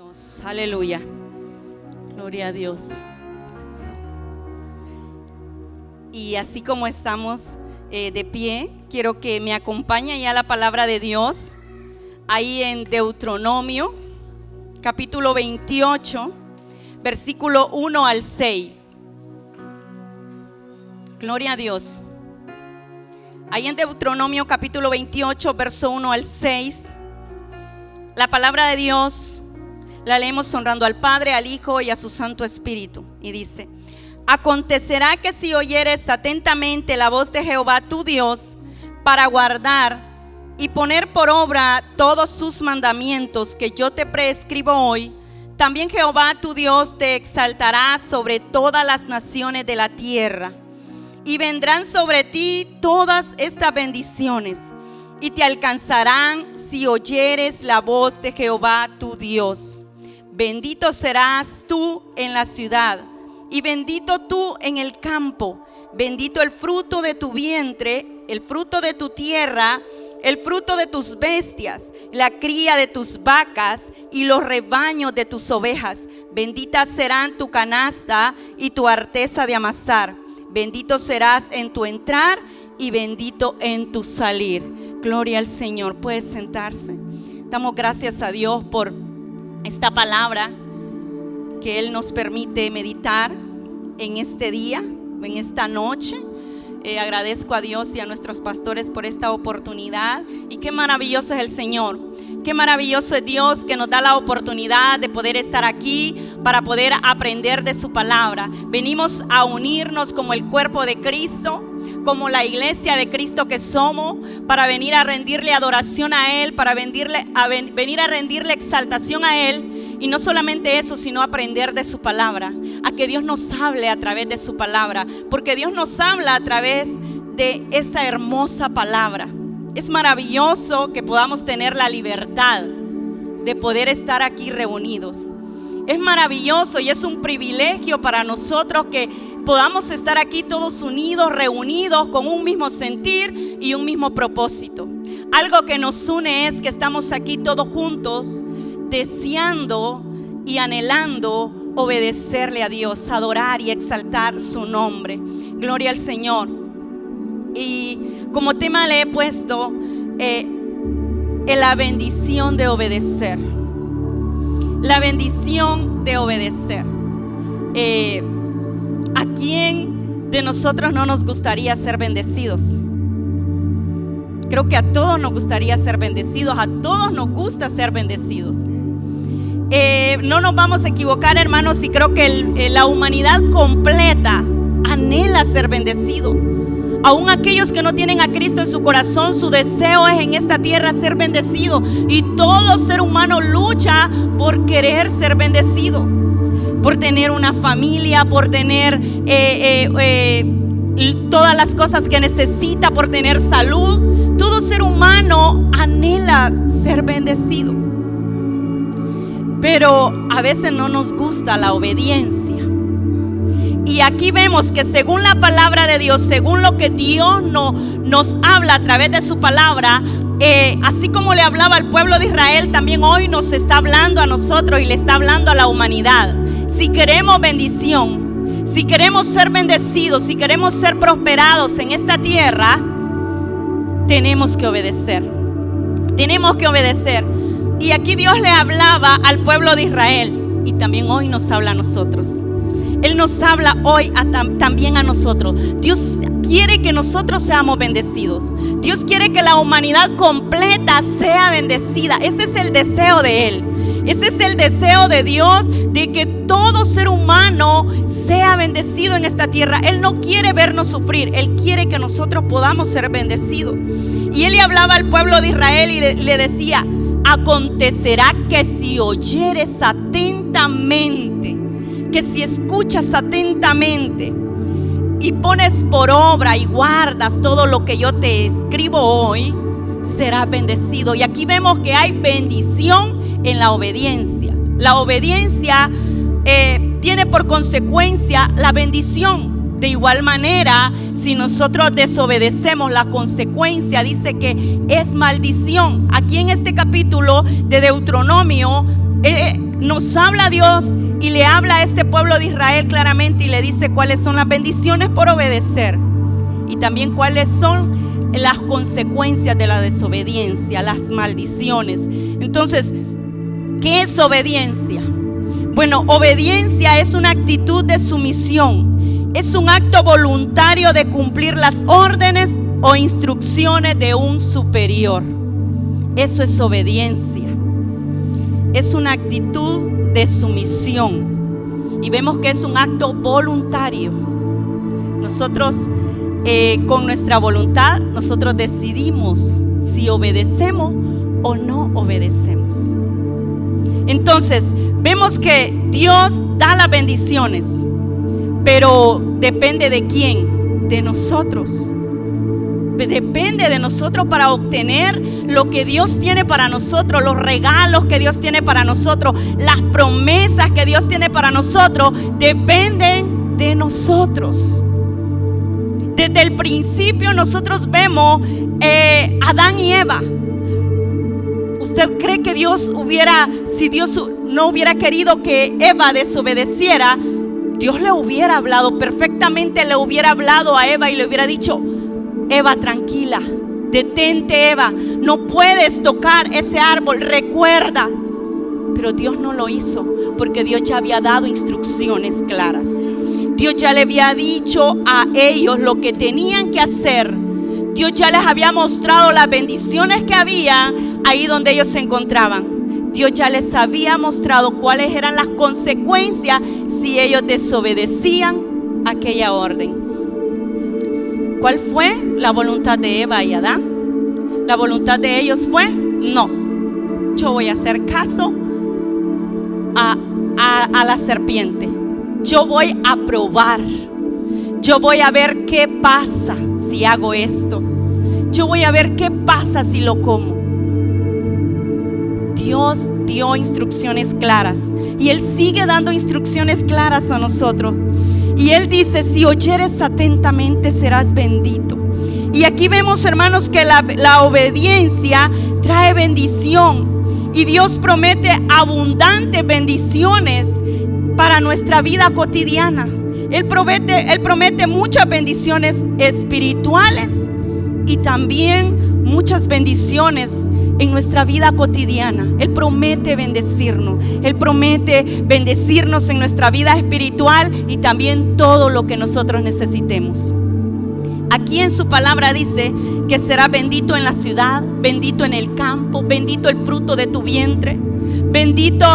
Dios, aleluya, gloria a Dios. Y así como estamos de pie, quiero que me acompañe ya la palabra de Dios, ahí en Deuteronomio, capítulo 28, versículo 1 al 6. Gloria a Dios. Ahí en Deuteronomio, capítulo 28, verso 1 al 6, la palabra de Dios la leemos honrando al Padre, al Hijo y a su Santo Espíritu. Y dice: acontecerá que si oyeres atentamente la voz de Jehová tu Dios, para guardar y poner por obra todos sus mandamientos que yo te prescribo hoy, también Jehová tu Dios te exaltará sobre todas las naciones de la tierra, y vendrán sobre ti todas estas bendiciones, y te alcanzarán si oyeres la voz de Jehová tu Dios. Bendito serás tú en la ciudad, y bendito tú en el campo. Bendito el fruto de tu vientre, el fruto de tu tierra, el fruto de tus bestias, la cría de tus vacas y los rebaños de tus ovejas. Benditas serán tu canasta y tu arteza de amasar. Bendito serás en tu entrar y bendito en tu salir. Gloria al Señor. Puedes sentarse. Damos gracias a Dios por esta palabra que Él nos permite meditar en este día, en esta noche. Agradezco a Dios y a nuestros pastores por esta oportunidad. Y qué maravilloso es el Señor. Qué maravilloso es Dios, que nos da la oportunidad de poder estar aquí para poder aprender de su palabra. Venimos a unirnos como el cuerpo de Cristo, como la iglesia de Cristo que somos, para venir a rendirle adoración a Él, para venir a rendirle exaltación a Él. Y no solamente eso, sino aprender de su palabra, a que Dios nos hable a través de su palabra, porque Dios nos habla a través de esa hermosa palabra. Es maravilloso que podamos tener la libertad de poder estar aquí reunidos. Es maravilloso y es un privilegio para nosotros que podamos estar aquí todos unidos, reunidos con un mismo sentir y un mismo propósito. Algo que nos une es que estamos aquí todos juntos, deseando y anhelando obedecerle a Dios, adorar y exaltar su nombre. Gloria al Señor. Y como tema le he puesto la bendición de obedecer. La bendición de obedecer. ¿A quién de nosotros no nos gustaría ser bendecidos? Creo que a todos nos gustaría ser bendecidos. A todos nos gusta ser bendecidos. No nos vamos a equivocar, hermanos, y creo que la humanidad completa anhela ser bendecido. Aún aquellos que no tienen a Cristo en su corazón, su deseo es en esta tierra ser bendecido. Y todo ser humano lucha por querer ser bendecido, por tener una familia, por tener todas las cosas que necesita, por tener salud. Todo ser humano anhela ser bendecido, pero a veces no nos gusta la obediencia. Y aquí vemos que según la palabra de Dios, según lo que Dios nos habla a través de su palabra, así como le hablaba al pueblo de Israel, también hoy nos está hablando a nosotros y le está hablando a la humanidad. Si queremos bendición, si queremos ser bendecidos, si queremos ser prosperados en esta tierra, tenemos que obedecer. Tenemos que obedecer. Y aquí Dios le hablaba al pueblo de Israel y también hoy nos habla a nosotros. Él nos habla hoy también a nosotros. Dios quiere que nosotros seamos bendecidos. Dios quiere que la humanidad completa sea bendecida. Ese es el deseo de Él. Ese es el deseo de Dios, de que todo ser humano sea bendecido en esta tierra. Él no quiere vernos sufrir. Él quiere que nosotros podamos ser bendecidos. Y Él le hablaba al pueblo de Israel y le decía: acontecerá que si oyeres atentamente, que si escuchas atentamente y pones por obra y guardas todo lo que yo te escribo hoy, serás bendecido. Y aquí vemos que hay bendición en la obediencia. La obediencia tiene por consecuencia la bendición. De igual manera, si nosotros desobedecemos, la consecuencia dice que es maldición. Aquí en este capítulo de Deuteronomio nos habla Dios y le habla a este pueblo de Israel claramente y le dice cuáles son las bendiciones por obedecer y también cuáles son las consecuencias de la desobediencia, las maldiciones. Entonces, ¿qué es obediencia? Bueno, obediencia es una actitud de sumisión, es un acto voluntario de cumplir las órdenes o instrucciones de un superior. Eso es obediencia. Es una actitud de sumisión y vemos que es un acto voluntario. Nosotros con nuestra voluntad nosotros decidimos si obedecemos o no obedecemos. Entonces vemos que Dios da las bendiciones, pero depende de quién, de nosotros. Depende de nosotros para obtener lo que Dios tiene para nosotros, los regalos que Dios tiene para nosotros, las promesas que Dios tiene para nosotros, dependen de nosotros. Desde el principio nosotros vemos Adán y Eva. ¿Usted cree que si Dios no hubiera querido que Eva desobedeciera, Dios le hubiera hablado perfectamente, le hubiera hablado a Eva y le hubiera dicho: Eva, tranquila, detente, Eva, no puedes tocar ese árbol, recuerda. Pero Dios no lo hizo, porque Dios ya había dado instrucciones claras. Dios ya le había dicho a ellos lo que tenían que hacer. Dios ya les había mostrado las bendiciones que había ahí donde ellos se encontraban. Dios ya les había mostrado cuáles eran las consecuencias si ellos desobedecían aquella orden. ¿Cuál fue la voluntad de Eva y Adán? La voluntad de ellos fue: no, yo voy a hacer caso a la serpiente. Yo voy a probar. Yo voy a ver qué pasa si hago esto. Yo voy a ver qué pasa si lo como. Dios dio instrucciones claras y Él sigue dando instrucciones claras a nosotros. Y Él dice: si oyeres atentamente serás bendito. Y aquí vemos, hermanos, que la obediencia trae bendición. Y Dios promete abundantes bendiciones para nuestra vida cotidiana. Él promete muchas bendiciones espirituales y también muchas bendiciones en nuestra vida cotidiana. Él promete bendecirnos. Él promete bendecirnos en nuestra vida espiritual y también todo lo que nosotros necesitemos. Aquí en su palabra dice que será bendito en la ciudad, bendito en el campo, bendito el fruto de tu vientre, bendito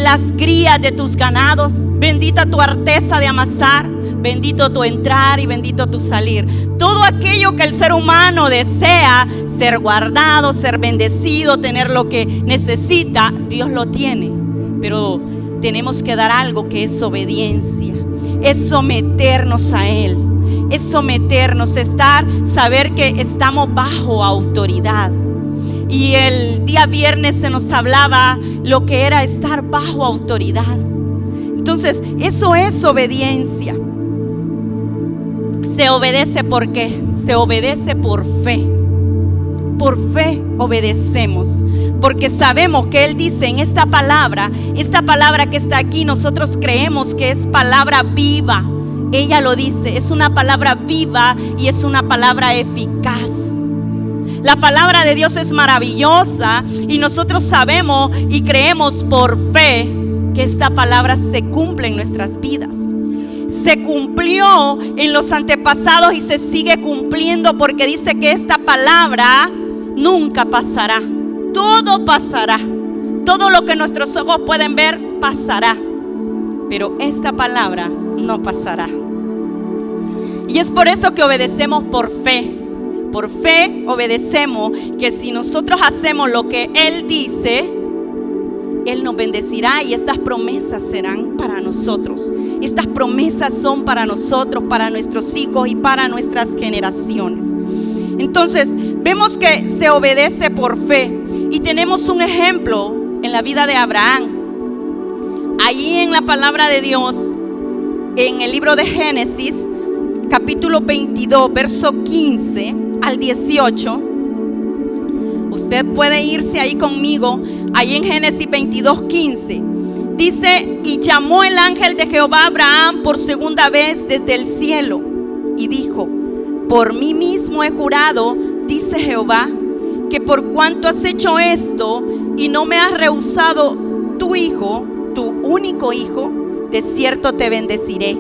las crías de tus ganados, bendita tu arteza de amasar, bendito tu entrar y bendito tu salir. Todo aquello que el ser humano desea, ser guardado, ser bendecido, tener lo que necesita, Dios lo tiene. Pero tenemos que dar algo que es obediencia, es someternos a Él, es someternos, saber que estamos bajo autoridad. Y el día viernes se nos hablaba lo que era estar bajo autoridad. Entonces, eso es obediencia. Se obedece ¿por qué? Se obedece por fe. Por fe obedecemos, porque sabemos que Él dice en esta palabra que está aquí, nosotros creemos que es palabra viva. Ella lo dice, es una palabra viva y es una palabra eficaz. La palabra de Dios es maravillosa y nosotros sabemos y creemos por fe que esta palabra se cumple en nuestras vidas. Se cumplió en los antepasados y se sigue cumpliendo, porque dice que esta palabra nunca pasará. Todo pasará. Todo lo que nuestros ojos pueden ver pasará, pero esta palabra no pasará. Y es por eso que obedecemos por fe. Por fe obedecemos, que si nosotros hacemos lo que Él dice, Él nos bendecirá y estas promesas serán para nosotros. Estas promesas son para nosotros, para nuestros hijos y para nuestras generaciones. Entonces vemos que se obedece por fe y tenemos un ejemplo en la vida de Abraham. Allí en la palabra de Dios, en el libro de Génesis, capítulo 22, verso 15 al 18. Usted puede irse ahí conmigo, ahí en Génesis 22, 15. Dice, y llamó el ángel de Jehová a Abraham por segunda vez desde el cielo y dijo: por mí mismo he jurado, dice Jehová, que por cuanto has hecho esto y no me has rehusado tu hijo, tu único hijo, de cierto te bendeciré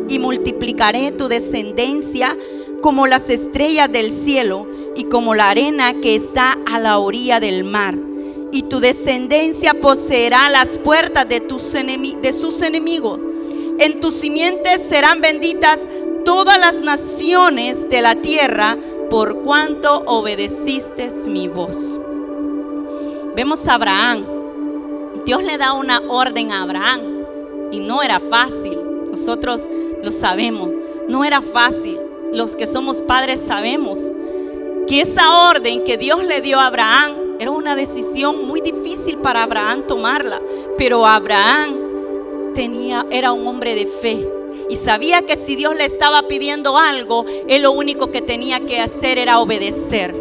y multiplicaré tu descendencia como las estrellas del cielo y como la arena que está a la orilla del mar. Y tu descendencia poseerá las puertas de sus enemigos. En tus simientes serán benditas todas las naciones de la tierra, por cuanto obedeciste mi voz. Vemos a Abraham. Dios le da una orden a Abraham y no era fácil. Nosotros lo sabemos, no era fácil. Los que somos padres sabemos que esa orden que Dios le dio a Abraham era una decisión muy difícil para Abraham tomarla, pero Abraham era un hombre de fe y sabía que si Dios le estaba pidiendo algo, él lo único que tenía que hacer era obedecer.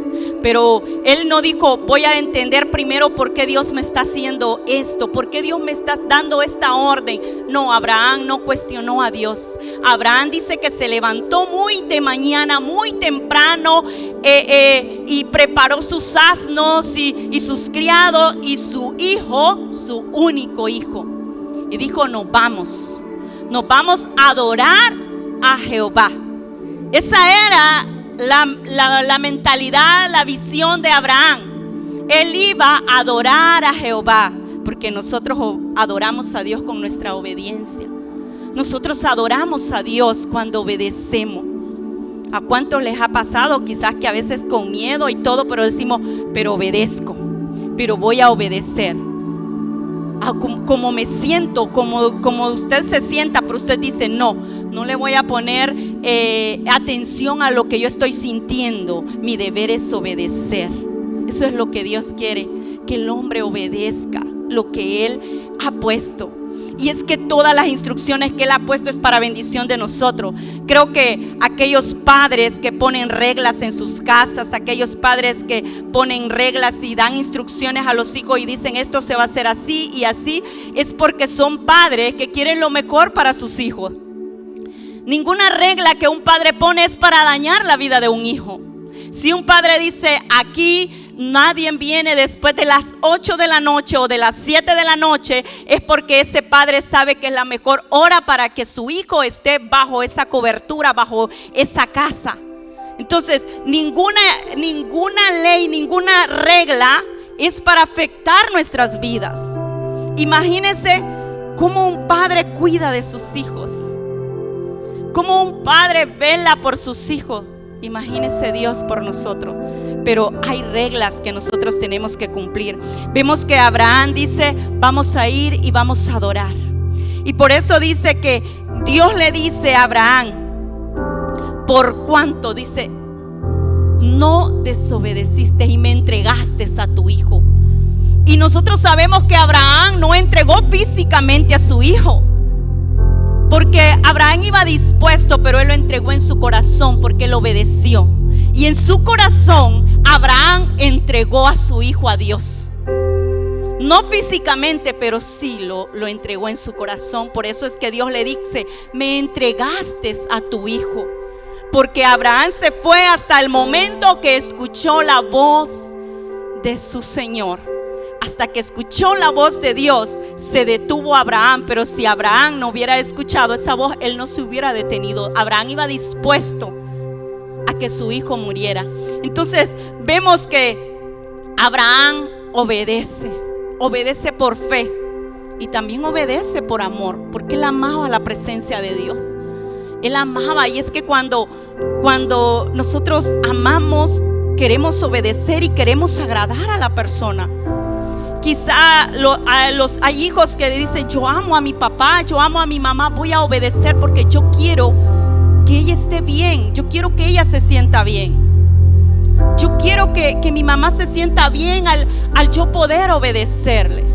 Pero él no dijo: voy a entender primero por qué Dios me está haciendo esto, por qué Dios me está dando esta orden. No, Abraham no cuestionó a Dios. Abraham dice que se levantó muy de mañana, muy temprano, y preparó sus asnos y sus criados y su hijo, su único hijo, y dijo: nos vamos a adorar a Jehová. Esa era la mentalidad, la visión de Abraham. Él iba a adorar a Jehová, porque nosotros adoramos a Dios con nuestra obediencia. Nosotros adoramos a Dios cuando obedecemos. ¿A cuántos les ha pasado? Quizás que a veces con miedo y todo, pero decimos: pero obedezco, pero voy a obedecer. Como me siento, como usted se sienta, pero usted dice: no le voy a poner atención a lo que yo estoy sintiendo. Mi deber es obedecer. Eso es lo que Dios quiere, que el hombre obedezca lo que Él ha puesto. Y es que todas las instrucciones que Él ha puesto es para bendición de nosotros. Creo que aquellos padres que ponen reglas en sus casas, aquellos padres que ponen reglas y dan instrucciones a los hijos y dicen: esto se va a hacer así y así, es porque son padres que quieren lo mejor para sus hijos. Ninguna regla que un padre pone es para dañar la vida de un hijo. Si un padre dice: aquí nadie viene después de las 8 de la noche o de las 7 de la noche, es porque ese padre sabe que es la mejor hora para que su hijo esté bajo esa cobertura, bajo esa casa. Entonces, ninguna ley, ninguna regla es para afectar nuestras vidas. Imagínense cómo un padre cuida de sus hijos, cómo un padre vela por sus hijos. Imagínese Dios por nosotros. Pero hay reglas que nosotros tenemos que cumplir. Vemos que Abraham dice: vamos a ir y vamos a adorar. Y por eso dice que Dios le dice a Abraham: por cuanto, dice, no desobedeciste y me entregaste a tu hijo. Y nosotros sabemos que Abraham no entregó físicamente a su hijo, porque Abraham iba dispuesto, pero él lo entregó en su corazón, porque él obedeció. Y en su corazón Abraham entregó a su hijo a Dios. No físicamente, pero sí lo entregó en su corazón. Por eso es que Dios le dice: me entregaste a tu hijo. Porque Abraham se fue hasta el momento que escuchó la voz de su Señor. Hasta que escuchó la voz de Dios, se detuvo Abraham. Pero si Abraham no hubiera escuchado esa voz, él no se hubiera detenido. Abraham iba dispuesto a que su hijo muriera. Entonces vemos que Abraham obedece por fe y también obedece por amor, porque él amaba la presencia de Dios. Él amaba, y es que cuando nosotros amamos, queremos obedecer y queremos agradar a la persona. Quizá hay hijos que dicen: yo amo a mi papá, yo amo a mi mamá, voy a obedecer porque yo quiero que ella esté bien, yo quiero que ella se sienta bien, yo quiero que mi mamá se sienta bien al yo poder obedecerle.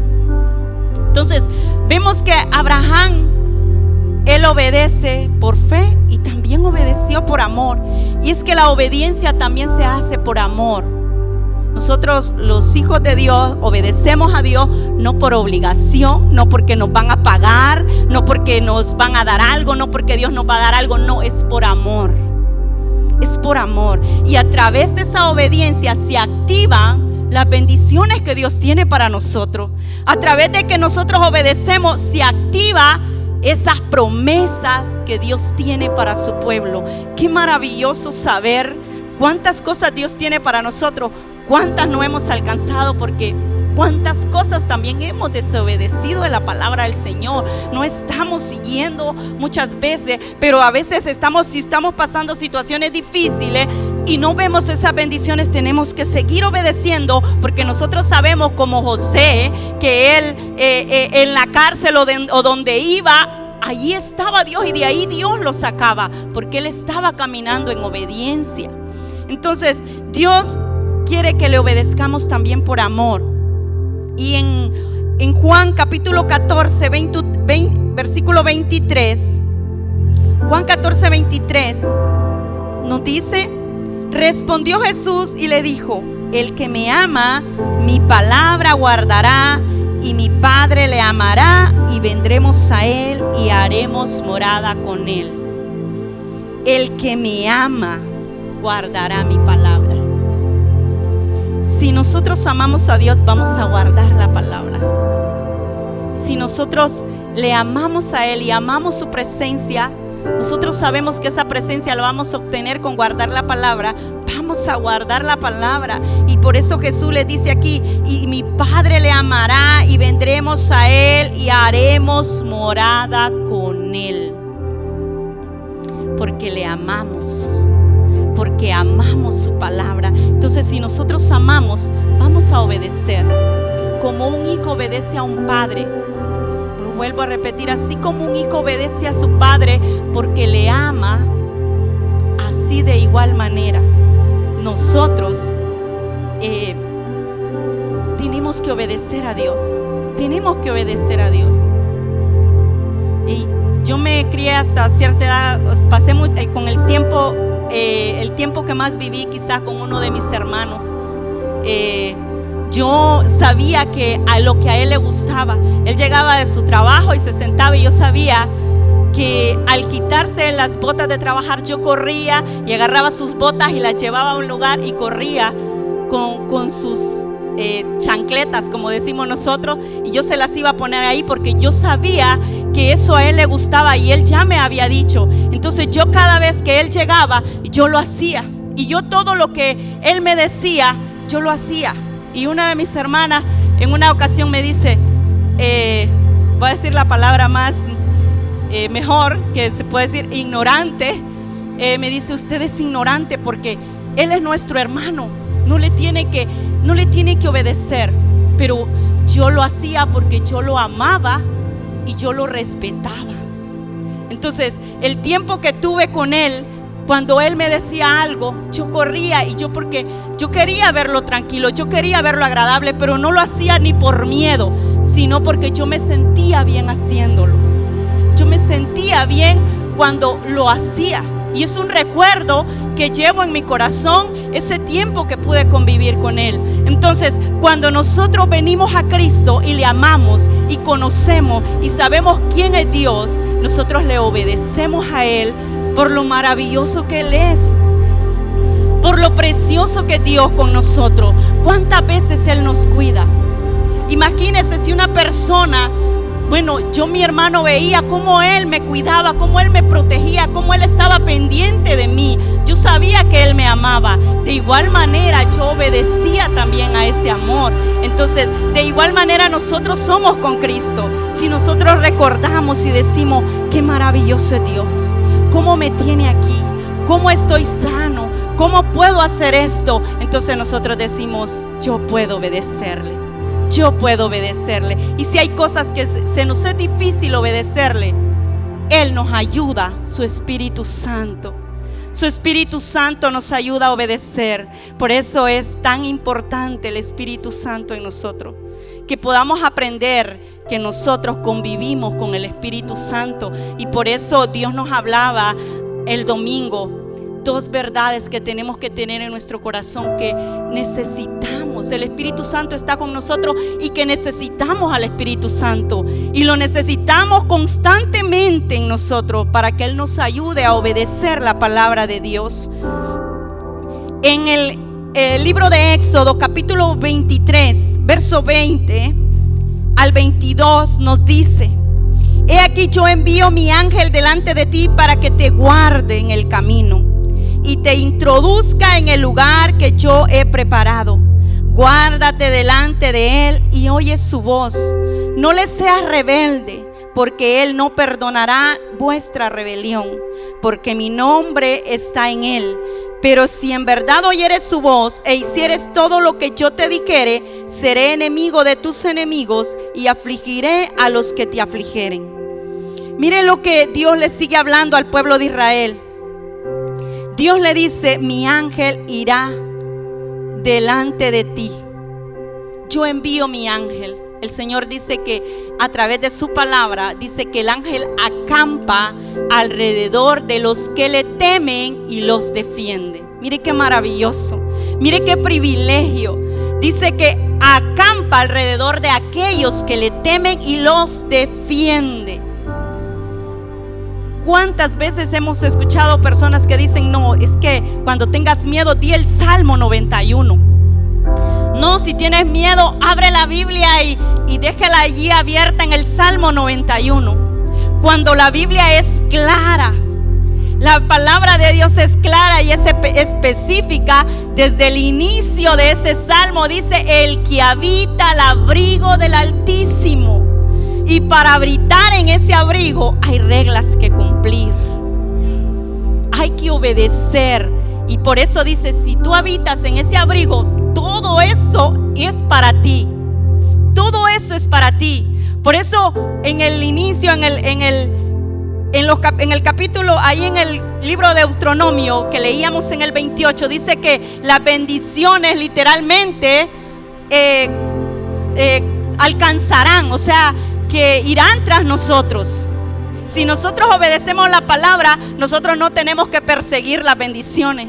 Entonces vemos que Abraham, él obedece por fe y también obedeció por amor. Y es que la obediencia también se hace por amor. Nosotros, los hijos de Dios, obedecemos a Dios no por obligación, no porque nos van a pagar, no porque nos van a dar algo, no porque Dios nos va a dar algo, no, es por amor. Es por amor. Y a través de esa obediencia se activan las bendiciones que Dios tiene para nosotros. A través de que nosotros obedecemos, se activa esas promesas que Dios tiene para su pueblo. Qué maravilloso saber cuántas cosas Dios tiene para nosotros, cuántas no hemos alcanzado, porque cuántas cosas también hemos desobedecido de la palabra del Señor. No estamos siguiendo muchas veces, pero a veces si estamos pasando situaciones difíciles y no vemos esas bendiciones, tenemos que seguir obedeciendo, porque nosotros sabemos, como José, que él en la cárcel o donde iba, allí estaba Dios, y de ahí Dios lo sacaba, porque él estaba caminando en obediencia. Entonces Dios quiere que le obedezcamos también por amor. Y en Juan capítulo 14, versículo 23, Juan 14, 23 nos dice: respondió Jesús y le dijo: el que me ama, mi palabra guardará, y mi Padre le amará, y vendremos a él y haremos morada con él. El que me ama guardará mi palabra. Si nosotros amamos a Dios, vamos a guardar la palabra. Si nosotros le amamos a Él y amamos su presencia, nosotros sabemos que esa presencia la vamos a obtener con guardar la palabra. Vamos a guardar la palabra. Y por eso Jesús le dice aquí: y mi Padre le amará, y vendremos a Él y haremos morada con Él. Porque le amamos, porque amamos su palabra. Entonces, si nosotros amamos, vamos a obedecer. Como un hijo obedece a un padre, lo vuelvo a repetir, así como un hijo obedece a su padre porque le ama, así de igual manera nosotros tenemos que obedecer a Dios. Tenemos que obedecer a Dios. Y yo me crié hasta cierta edad, pasé con el tiempo que más viví quizás con uno de mis hermanos. Yo sabía que a lo que a él le gustaba, él llegaba de su trabajo y se sentaba, y yo sabía que al quitarse las botas de trabajar, yo corría y agarraba sus botas y las llevaba a un lugar y corría con sus chancletas, como decimos nosotros, y yo se las iba a poner ahí porque yo sabía que eso a él le gustaba y él ya me había dicho. Entonces yo, cada vez que él llegaba, yo lo hacía, y yo todo lo que él me decía, yo lo hacía. Y una de mis hermanas en una ocasión me dice, voy a decir la palabra más mejor que se puede decir, ignorante. Me dice: usted es ignorante porque él es nuestro hermano, no le tiene que obedecer. Pero yo lo hacía porque yo lo amaba y yo lo respetaba. Entonces, el tiempo que tuve con él, cuando él me decía algo, yo corría, y porque yo quería verlo tranquilo, yo quería verlo agradable, pero no lo hacía ni por miedo, sino porque yo me sentía bien haciéndolo. Yo me sentía bien cuando lo hacía. Y es un recuerdo que llevo en mi corazón, ese tiempo que pude convivir con él. Entonces, cuando nosotros venimos a Cristo y le amamos y conocemos y sabemos quién es Dios, nosotros le obedecemos a Él por lo maravilloso que Él es, por lo precioso que es Dios con nosotros. ¿Cuántas veces Él nos cuida? Imagínense si una persona... yo, mi hermano, veía cómo él me cuidaba, cómo él me protegía, cómo él estaba pendiente de mí. Yo sabía que él me amaba. De igual manera yo obedecía también a ese amor. Entonces, de igual manera nosotros somos con Cristo. Si nosotros recordamos y decimos: qué maravilloso es Dios, cómo me tiene aquí, cómo estoy sano, cómo puedo hacer esto, entonces nosotros decimos: yo puedo obedecerle. Yo puedo obedecerle. Y si hay cosas que se nos es difícil obedecerle, Él nos ayuda, su Espíritu Santo. Su Espíritu Santo nos ayuda a obedecer. Por eso es tan importante el Espíritu Santo en nosotros, que podamos aprender que nosotros convivimos con el Espíritu Santo. Y por eso Dios nos hablaba el domingo dos verdades que tenemos que tener en nuestro corazón, que necesitamos. El Espíritu Santo está con nosotros y que necesitamos al Espíritu Santo, y lo necesitamos constantemente en nosotros para que Él nos ayude a obedecer la palabra de Dios. En el libro de Éxodo capítulo 23 verso 20 al 22 nos dice: he aquí yo envío mi ángel delante de ti para que te guarde en el camino y te introduzca en el lugar que yo he preparado. Guárdate delante de él y oye su voz. No le seas rebelde, porque él no perdonará vuestra rebelión, porque mi nombre está en él. Pero si en verdad oyeres su voz e hicieres todo lo que yo te dijere, seré enemigo de tus enemigos y afligiré a los que te afligieren. Mire lo que Dios le sigue hablando al pueblo de Israel. Dios le dice: mi ángel irá delante de ti. Yo envío mi ángel. El Señor dice que a través de su palabra, dice que el ángel acampa alrededor de los que le temen y los defiende. Mire qué maravilloso, mire qué privilegio. Dice que acampa alrededor de aquellos que le temen y los defiende. ¿Cuántas veces hemos escuchado personas que dicen: no, es que cuando tengas miedo, di el Salmo 91. No, si tienes miedo, abre la Biblia y déjala allí abierta en el Salmo 91. Cuando la Biblia es clara, la palabra de Dios es clara y es específica. Desde el inicio de ese salmo dice: el que habita al abrigo del Altísimo. Y para habitar en ese abrigo hay reglas que cumplir, hay que obedecer. Y por eso dice: si tú habitas en ese abrigo, todo eso es para ti. Todo eso es para ti. Por eso en el inicio, en el capítulo, ahí en el libro de Deuteronomio que leíamos en el 28, dice que las bendiciones literalmente alcanzarán, o sea, que irán tras nosotros. Si nosotros obedecemos la palabra, nosotros no tenemos que perseguir las bendiciones.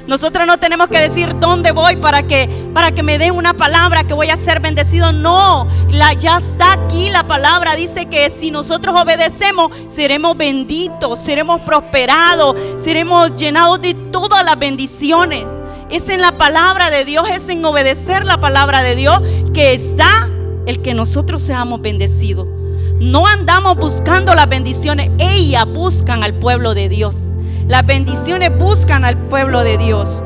Nosotros no tenemos que decir dónde voy para que me den una palabra que voy a ser bendecido. No, ya está aquí la palabra. Dice que si nosotros obedecemos, seremos benditos, seremos prosperados, seremos llenados de todas las bendiciones. Es en la palabra de Dios, es en obedecer la palabra de Dios que está el que nosotros seamos bendecidos. No andamos buscando las bendiciones, ellas buscan al pueblo de Dios. Las bendiciones buscan al pueblo de Dios.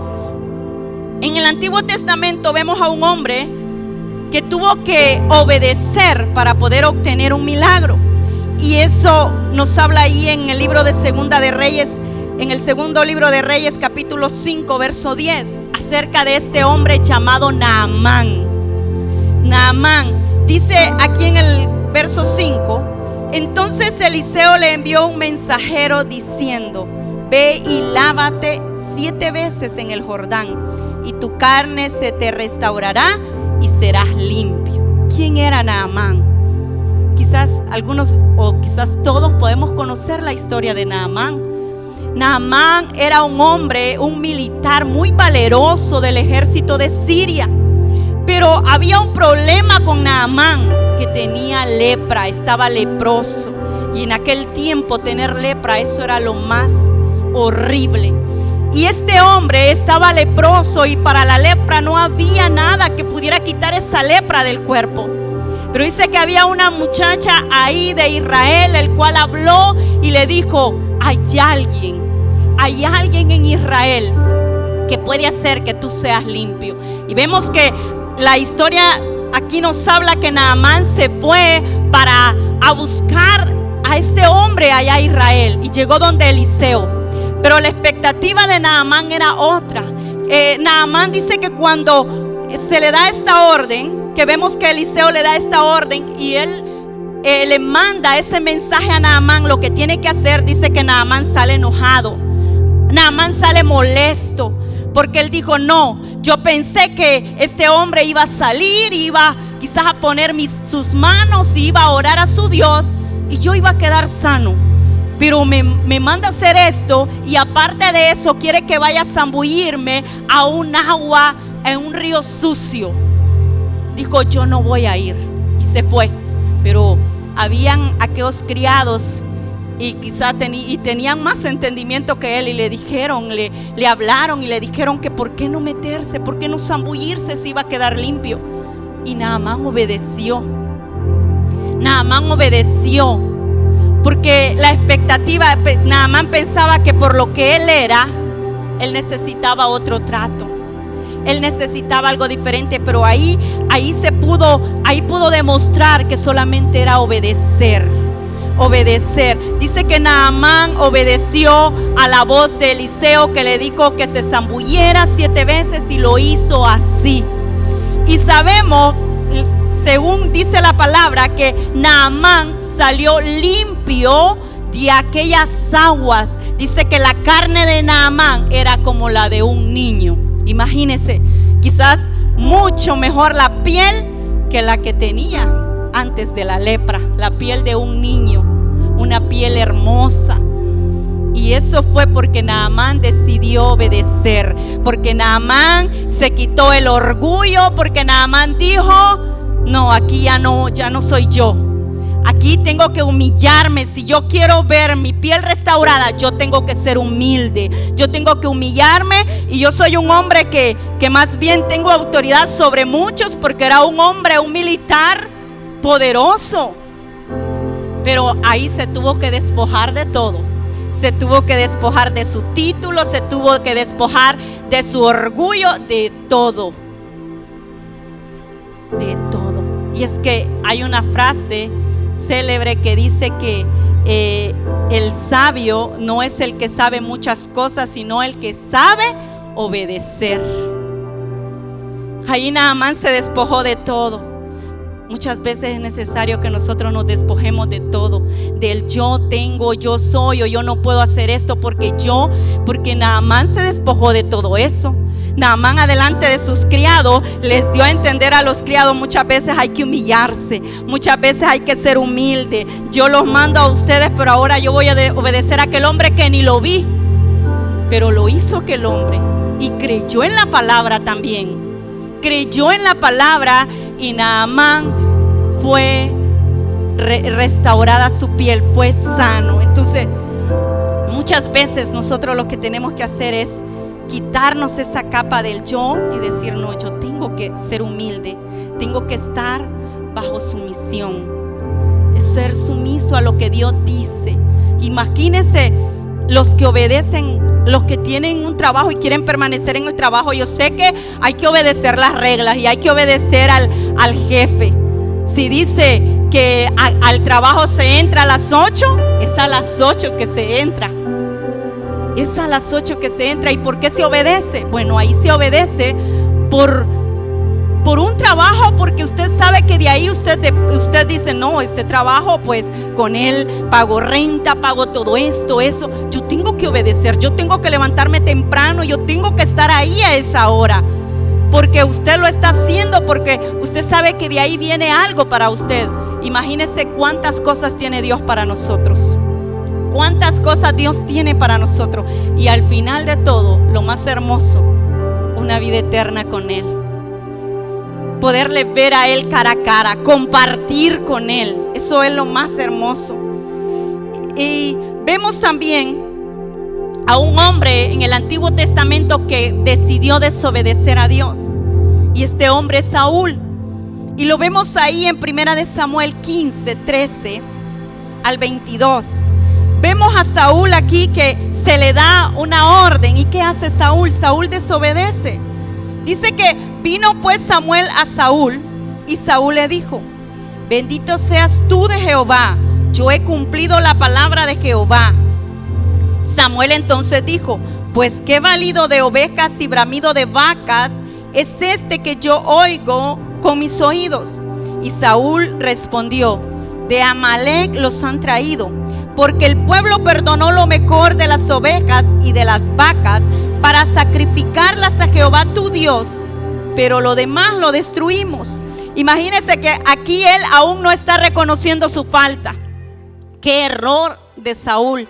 En el Antiguo Testamento vemos a un hombre que tuvo que obedecer para poder obtener un milagro. Y eso nos habla ahí en el libro de Segunda de Reyes, en el segundo libro de Reyes, capítulo 5, verso 10, acerca de este hombre llamado Naamán. Naamán, dice aquí en el verso 5: entonces Eliseo le envió un mensajero diciendo: ve y lávate 7 veces en el Jordán, y tu carne se te restaurará y serás limpio. ¿Quién era Naamán? Quizás algunos o quizás todos podemos conocer la historia de Naamán. Naamán era un hombre, un militar muy valeroso del ejército de Siria. Pero había un problema con Naamán, que tenía lepra, estaba leproso. Y en aquel tiempo tener lepra, eso era lo más horrible. Y este hombre estaba leproso, y para la lepra no había nada que pudiera quitar esa lepra del cuerpo. Pero dice que había una muchacha ahí de Israel, el cual habló y le dijo: hay alguien en Israel que puede hacer que tú seas limpio. Y vemos que la historia aquí nos habla que Naamán se fue a buscar a este hombre allá a Israel, y llegó donde Eliseo. Pero la expectativa de Naamán era otra. Naamán dice que cuando se le da esta orden, que vemos que Eliseo le da esta orden y él le manda ese mensaje a Naamán, lo que tiene que hacer, dice que Naamán sale enojado. Naamán sale molesto, porque él dijo: no, yo pensé que este hombre iba a salir, iba quizás a poner sus manos y iba a orar a su Dios, y yo iba a quedar sano. pero me manda a hacer esto, y aparte de eso quiere que vaya a zambullirme a un agua, en un río sucio. Dijo, yo no voy a ir, y se fue. Pero habían aquellos criados, y quizá tenían más entendimiento que él, y le dijeron, le hablaron y le dijeron que por qué no meterse, por qué no zambullirse si iba a quedar limpio. Y Naamán obedeció. Naamán obedeció, porque la expectativa, Naamán pensaba que por lo que él era, él necesitaba otro trato, él necesitaba algo diferente. Pero ahí pudo demostrar que solamente era obedecer. Dice que Naamán obedeció a la voz de Eliseo, que le dijo que se zambulliera 7 veces, y lo hizo así. Y sabemos, según dice la palabra, que Naamán salió limpio de aquellas aguas. Dice que la carne de Naamán era como la de un niño. Imagínense, quizás mucho mejor la piel que la que tenía antes de la lepra. La piel de un niño, una piel hermosa. Y eso fue porque Naamán decidió obedecer, porque Naamán se quitó el orgullo, porque Naamán dijo, no, aquí ya no soy yo. Aquí tengo que humillarme. Si yo quiero ver mi piel restaurada, yo tengo que ser humilde. Yo tengo que humillarme. Y yo soy un hombre que más bien tengo autoridad sobre muchos, porque era un hombre, un militar poderoso. Pero ahí se tuvo que despojar de todo. Se tuvo que despojar de su título, se tuvo que despojar de su orgullo, de todo. De todo. Y es que hay una frase célebre que dice que el sabio no es el que sabe muchas cosas, sino el que sabe obedecer. Ahí Naamán se despojó de todo. Muchas veces es necesario que nosotros nos despojemos de todo, del yo tengo, yo soy, o yo no puedo hacer esto porque Naamán se despojó de todo eso. Naamán, adelante de sus criados, les dio a entender a los criados: muchas veces hay que humillarse, muchas veces hay que ser humilde. Yo los mando a ustedes, pero ahora yo voy a obedecer a aquel hombre que ni lo vi, pero lo hizo aquel hombre y creyó en la palabra también. Creyó en la palabra, y Naamán fue restaurada su piel, fue sano. Entonces, muchas veces nosotros lo que tenemos que hacer es quitarnos esa capa del yo y decir: no, yo tengo que ser humilde, tengo que estar bajo sumisión, ser sumiso a lo que Dios dice. Imagínense los que obedecen, los que tienen un trabajo y quieren permanecer en el trabajo. Yo sé que hay que obedecer las reglas y hay que obedecer al jefe. Si dice que al trabajo se entra a las 8, es a las 8 que se entra. Es a las 8 que se entra. ¿Y por qué se obedece? Bueno, ahí se obedece por un trabajo, porque usted sabe que de ahí usted dice: no, ese trabajo, pues con él pago renta, pago todo esto, eso. Yo tengo que obedecer, yo tengo que levantarme temprano, yo tengo que estar ahí a esa hora, porque usted lo está haciendo, porque usted sabe que de ahí viene algo para usted. Imagínese cuántas cosas tiene Dios para nosotros, cuántas cosas Dios tiene para nosotros, y al final de todo, lo más hermoso, una vida eterna con Él. Poderle ver a Él cara a cara, compartir con Él, eso es lo más hermoso. Y vemos también a un hombre en el Antiguo Testamento que decidió desobedecer a Dios, y este hombre es Saúl, y lo vemos ahí en 1 de Samuel 15, 13 al 22. Vemos a Saúl aquí que se le da una orden. ¿Y qué hace Saúl? Saúl desobedece. Dice que vino pues Samuel a Saúl, y Saúl le dijo: bendito seas tú de Jehová, yo he cumplido la palabra de Jehová. Samuel entonces dijo: pues qué balido de ovejas y bramido de vacas es este que yo oigo con mis oídos. Y Saúl respondió: de Amalec los han traído, porque el pueblo perdonó lo mejor de las ovejas y de las vacas para sacrificarlas a Jehová tu Dios, pero lo demás lo destruimos. Imagínense que aquí él aún no está reconociendo su falta. Qué error de Saúl.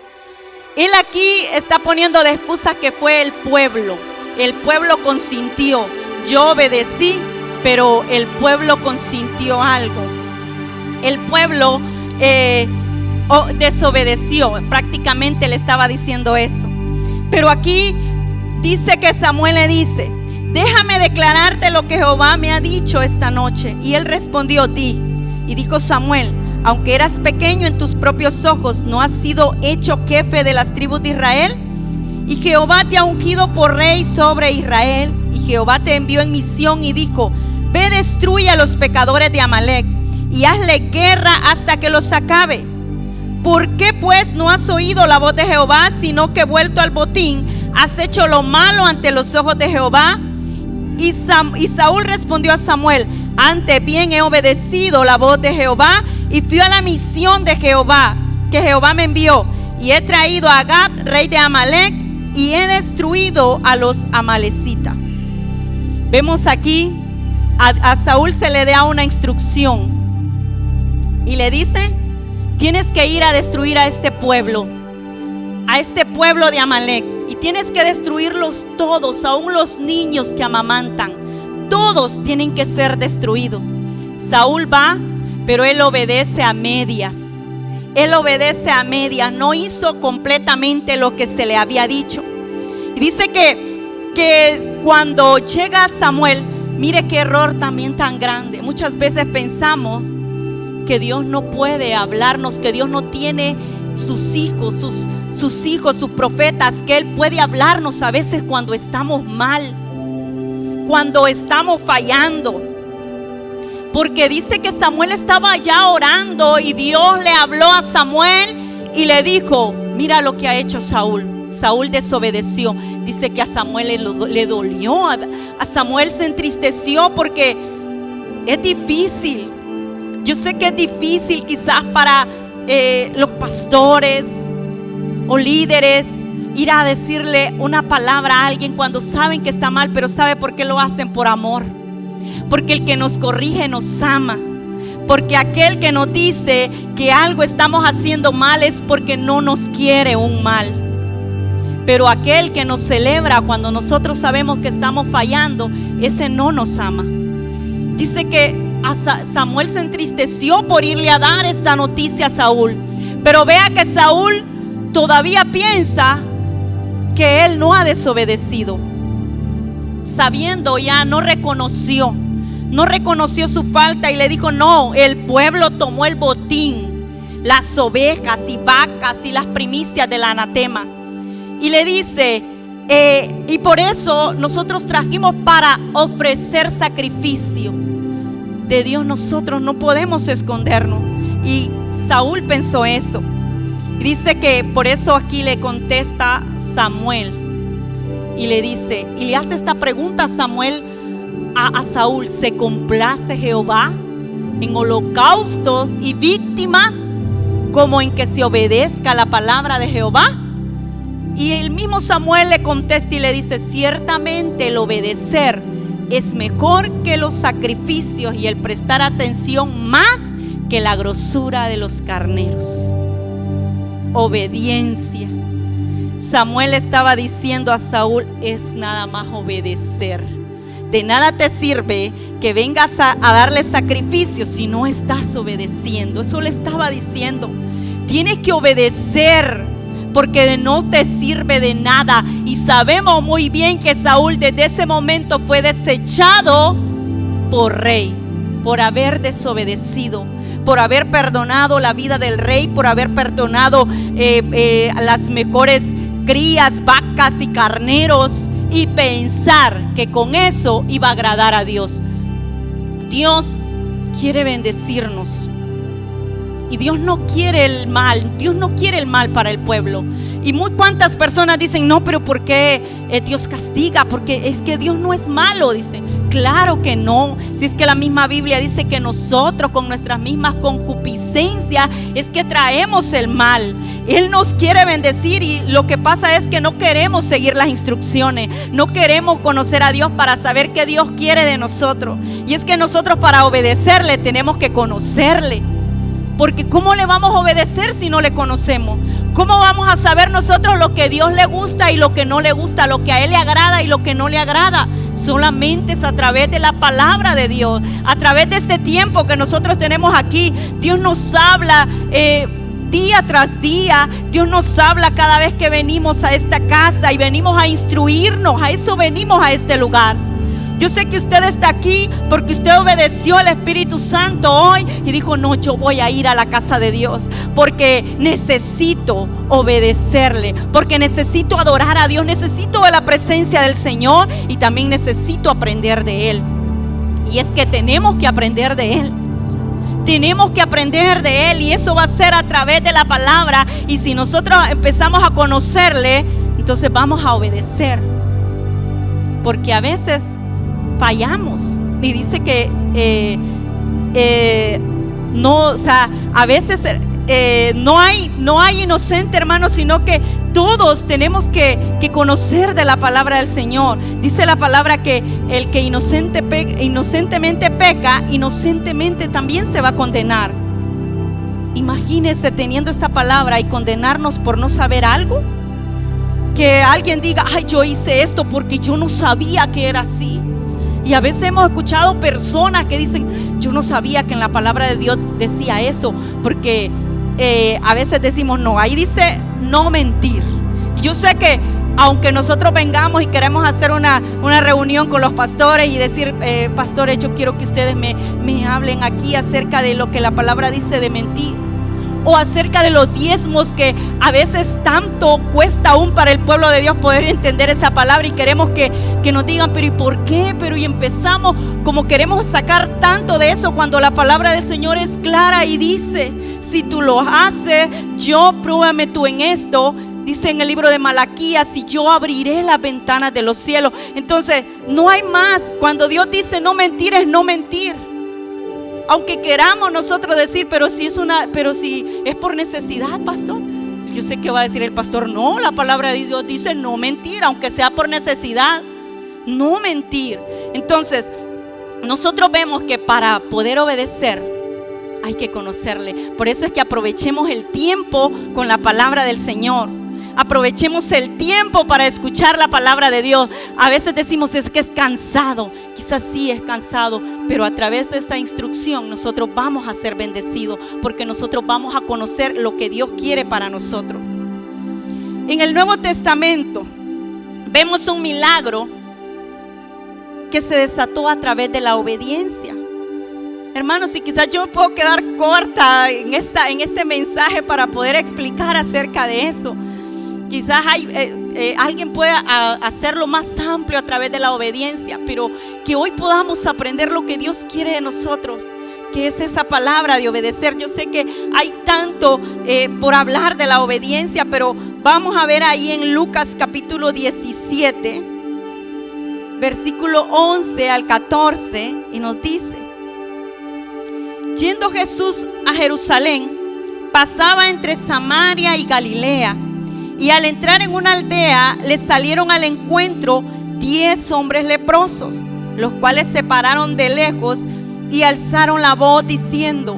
Él aquí está poniendo de excusa que fue el pueblo. El pueblo consintió. Yo obedecí, pero el pueblo consintió algo. El pueblo desobedeció. Prácticamente le estaba diciendo eso. Pero aquí dice que Samuel le dice: déjame declararte lo que Jehová me ha dicho esta noche. Y él respondió: di. Y dijo Samuel: aunque eras pequeño en tus propios ojos, ¿no has sido hecho jefe de las tribus de Israel? Y Jehová te ha ungido por rey sobre Israel. Y Jehová te envió en misión y dijo: ve, destruye a los pecadores de Amalec y hazle guerra hasta que los acabe. ¿Por qué pues no has oído la voz de Jehová, sino que vuelto al botín has hecho lo malo ante los ojos de Jehová? Y Saúl respondió a Samuel: antes bien he obedecido la voz de Jehová y fui a la misión de Jehová, que Jehová me envió, y he traído a Agag, rey de Amalec, y he destruido a los amalecitas. Vemos aquí a Saúl se le da una instrucción y le dice: tienes que ir a destruir a este pueblo de Amalec, y tienes que destruirlos todos, aún los niños que amamantan. Todos tienen que ser destruidos. Saúl va, pero él obedece a medias. No hizo completamente lo que se le había dicho. Y dice que cuando llega Samuel, mire qué error también tan grande. Muchas veces pensamos que Dios no puede hablarnos, que Dios no tiene sus hijos, sus profetas, que Él puede hablarnos a veces cuando estamos mal, cuando estamos fallando. Porque dice que Samuel estaba ya orando y Dios le habló a Samuel y le dijo: mira lo que ha hecho Saúl. Saúl desobedeció. Dice que a Samuel le dolió, a Samuel se entristeció, porque es difícil. Yo sé que es difícil quizás para los pastores o líderes ir a decirle una palabra a alguien cuando saben que está mal, pero ¿sabe por qué lo hacen? Por amor. Porque el que nos corrige nos ama. Porque aquel que nos dice que algo estamos haciendo mal es porque no nos quiere un mal. Pero aquel que nos celebra cuando nosotros sabemos que estamos fallando, ese no nos ama. Dice que Samuel se entristeció por irle a dar esta noticia a Saúl. Pero vea que Saúl todavía piensa que él no ha desobedecido. Sabiendo ya, no reconoció su falta y le dijo: no, el pueblo tomó el botín, las ovejas y vacas y las primicias del anatema. Y le dice: y por eso nosotros trajimos para ofrecer sacrificio. De Dios nosotros no podemos escondernos. Y Saúl pensó eso. Y dice que por eso aquí le contesta Samuel y le dice, y le hace esta pregunta a Samuel a Saúl: ¿se complace Jehová en holocaustos y víctimas como en que se obedezca la palabra de Jehová? Y el mismo Samuel le contesta y le dice: ciertamente el obedecer es mejor que los sacrificios, y el prestar atención más que la grosura de los carneros. Obediencia. Samuel estaba diciendo a Saúl: es nada más obedecer. De nada te sirve que vengas a darle sacrificio si no estás obedeciendo. Eso le estaba diciendo. Tienes que obedecer, porque no te sirve de nada. Y sabemos muy bien que Saúl desde ese momento fue desechado por rey, por haber desobedecido, por haber perdonado la vida del rey, por haber perdonado las mejores crías, vacas y carneros, y pensar que con eso iba a agradar a Dios. Dios quiere bendecirnos. Y Dios no quiere el mal. Dios no quiere el mal para el pueblo. Y cuántas personas dicen: no, pero ¿por qué Dios castiga? Porque es que Dios no es malo. Dicen: claro que no. Si es que la misma Biblia dice que nosotros con nuestras mismas concupiscencias es que traemos el mal. Él nos quiere bendecir, y lo que pasa es que no queremos seguir las instrucciones. No queremos conocer a Dios para saber qué Dios quiere de nosotros. Y es que nosotros, para obedecerle, tenemos que conocerle. Porque ¿cómo le vamos a obedecer si no le conocemos? ¿Cómo vamos a saber nosotros lo que a Dios le gusta y lo que no le gusta, lo que a Él le agrada y lo que no le agrada? Solamente es a través de la palabra de Dios, a través de este tiempo que nosotros tenemos aquí. Dios nos habla día tras día. Dios nos habla cada vez que venimos a esta casa y venimos a instruirnos. A eso venimos a este lugar. Yo sé que usted está aquí porque usted obedeció al Espíritu Santo hoy y dijo: no, yo voy a ir a la casa de Dios porque necesito obedecerle, porque necesito adorar a Dios, necesito de la presencia del Señor y también necesito aprender de Él. Y es que tenemos que aprender de Él. Tenemos que aprender de Él, y eso va a ser a través de la palabra. Y si nosotros empezamos a conocerle, entonces vamos a obedecer, porque a veces fallamos. Y dice que no, o sea, a veces no hay inocente, hermano, sino que todos tenemos que conocer de la palabra del Señor. Dice la palabra que el que inocentemente peca, inocentemente también se va a condenar. Imagínese teniendo esta palabra y condenarnos por no saber algo. Que alguien diga: ay, yo hice esto porque yo no sabía que era así. Y a veces hemos escuchado personas que dicen: yo no sabía que en la palabra de Dios decía eso, porque a veces decimos: no, ahí dice no mentir. Yo sé que aunque nosotros vengamos y queremos hacer una reunión con los pastores y decir: pastores, yo quiero que ustedes me hablen aquí acerca de lo que la palabra dice de mentir, o acerca de los diezmos, que a veces tanto cuesta aún para el pueblo de Dios poder entender esa palabra, y queremos que nos digan: pero ¿y por qué? Pero y empezamos como queremos sacar tanto de eso, cuando la palabra del Señor es clara y dice: si tú lo haces, yo pruébame tú en esto. Dice en el libro de Malaquías: y yo abriré las ventanas de los cielos. Entonces no hay más. Cuando Dios dice no mentir, es no mentir. Aunque queramos nosotros decir: pero si es por necesidad, pastor. Yo sé que va a decir el pastor: no, la palabra de Dios dice no mentir, aunque sea por necesidad. No mentir. Entonces nosotros vemos que para poder obedecer hay que conocerle. Por eso es que aprovechemos el tiempo con la palabra del Señor. Aprovechemos el tiempo para escuchar la palabra de Dios. A veces decimos: es que es cansado. Quizás sí es cansado, pero a través de esa instrucción nosotros vamos a ser bendecidos, porque nosotros vamos a conocer lo que Dios quiere para nosotros. En el Nuevo Testamento vemos un milagro que se desató a través de la obediencia. Hermanos, y quizás yo puedo quedar corta en este mensaje para poder explicar acerca de eso. Quizás alguien pueda hacerlo más amplio a través de la obediencia, pero que hoy podamos aprender lo que Dios quiere de nosotros, que es esa palabra de obedecer. Yo sé que hay tanto por hablar de la obediencia, pero vamos a ver ahí en Lucas capítulo 17, versículo 11 al 14, y nos dice: yendo Jesús a Jerusalén, pasaba entre Samaria y Galilea. Y al entrar en una aldea, le salieron al encuentro 10 hombres leprosos, los cuales se pararon de lejos y alzaron la voz diciendo: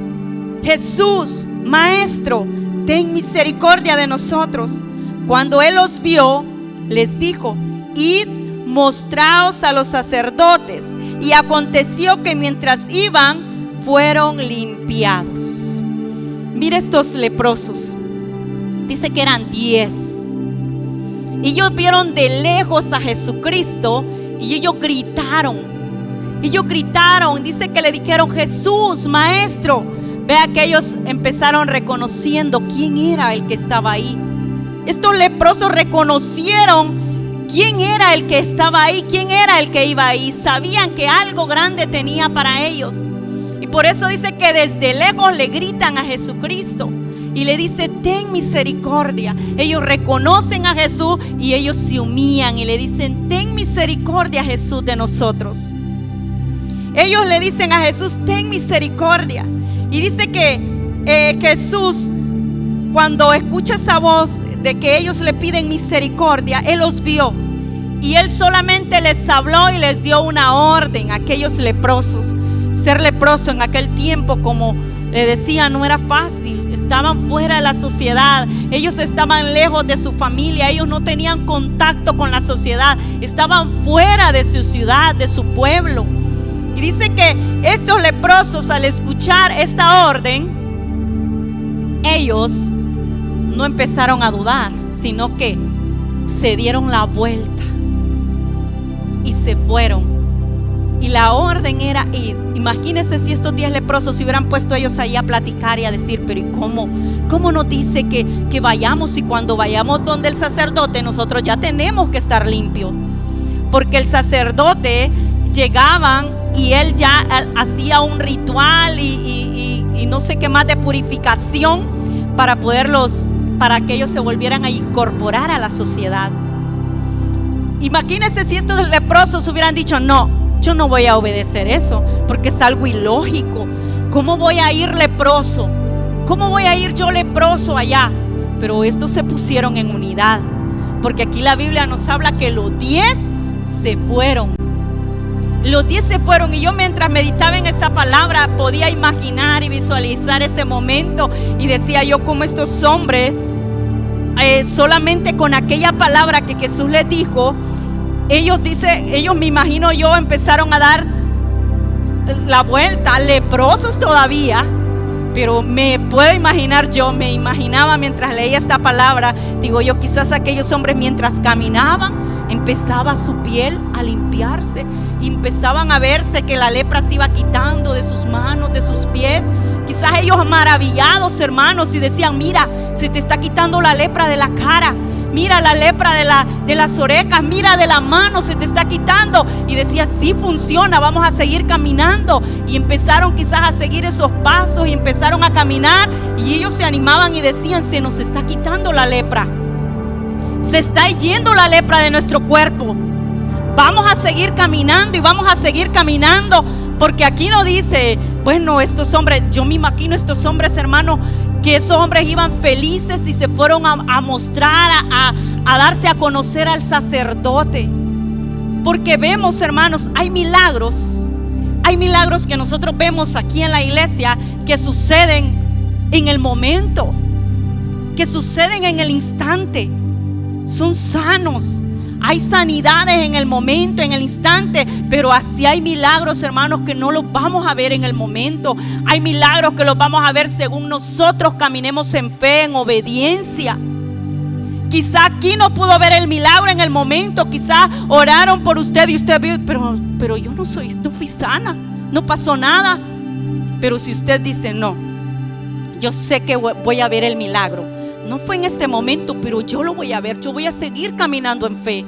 Jesús, Maestro, ten misericordia de nosotros. Cuando él los vio, les dijo: id, mostraos a los sacerdotes. Y aconteció que mientras iban, fueron limpiados. Mira estos leprosos. Dice que eran 10. Y ellos vieron de lejos a Jesucristo y ellos gritaron. Dice que le dijeron: Jesús, Maestro. Vea que ellos empezaron reconociendo quién era el que estaba ahí. Estos leprosos reconocieron quién era el que estaba ahí, quién era el que iba ahí. Sabían que algo grande tenía para ellos. Y por eso dice que desde lejos le gritan a Jesucristo y le dice: ten misericordia. Ellos reconocen a Jesús y ellos se humillan y le dicen: ten misericordia, Jesús, de nosotros. Ellos le dicen a Jesús: ten misericordia. Y dice que Jesús, cuando escucha esa voz de que ellos le piden misericordia, Él los vio y Él solamente les habló y les dio una orden a aquellos leprosos. Ser leproso en aquel tiempo, como Le decía, no era fácil, estaban fuera de la sociedad, ellos estaban lejos de su familia, ellos no tenían contacto con la sociedad, estaban fuera de su ciudad, de su pueblo. Y dice que estos leprosos, al escuchar esta orden, ellos no empezaron a dudar, sino que se dieron la vuelta y se fueron. Y la orden era ir. Imagínense si estos 10 leprosos se hubieran puesto ellos ahí a platicar y a decir, pero ¿y cómo nos dice que vayamos? Y cuando vayamos donde el sacerdote, nosotros ya tenemos que estar limpios. Porque el sacerdote llegaban y él ya hacía un ritual y no sé qué más de purificación para que ellos se volvieran a incorporar a la sociedad. Imagínense si estos leprosos hubieran dicho, no, yo no voy a obedecer eso, porque es algo ilógico. ¿Cómo voy a ir leproso? ¿Cómo voy a ir yo leproso allá? Pero estos se pusieron en unidad, porque aquí la Biblia nos habla que los 10 se fueron. Los 10 se fueron, y yo mientras meditaba en esa palabra podía imaginar y visualizar ese momento, y decía yo, como estos hombres solamente con aquella palabra que Jesús les dijo, ellos me imagino yo, empezaron a dar la vuelta, leprosos todavía. Pero me imaginaba mientras leía esta palabra, digo yo, quizás aquellos hombres mientras caminaban, empezaba su piel a limpiarse, y empezaban a verse que la lepra se iba quitando de sus manos, de sus pies. Quizás ellos maravillados, hermanos, y decían, mira, se te está quitando la lepra de la cara, mira la lepra de las orejas, mira de la mano, se te está quitando. Y decía, sí funciona, vamos a seguir caminando. Y empezaron quizás a seguir esos pasos y empezaron a caminar, y ellos se animaban y decían, se nos está quitando la lepra, se está yendo la lepra de nuestro cuerpo. Vamos a seguir caminando y vamos a seguir caminando, porque aquí no dice, bueno, estos hombres, yo me imagino estos hombres, hermanos, que esos hombres iban felices y se fueron a mostrar, a darse a conocer al sacerdote. Porque vemos, hermanos, hay milagros que nosotros vemos aquí en la iglesia que suceden en el momento, que suceden en el instante. Son sanos, hay sanidades en el momento, en el instante. Pero así hay milagros, hermanos, que no los vamos a ver en el momento. Hay milagros que los vamos a ver según nosotros caminemos en fe, en obediencia. Quizá aquí no pudo ver el milagro en el momento. Quizá oraron por usted y usted vio, pero yo no fui sana, no pasó nada. Pero si usted dice, no, yo sé que voy a ver el milagro, no fue en este momento, pero yo lo voy a ver. Yo voy a seguir caminando en fe.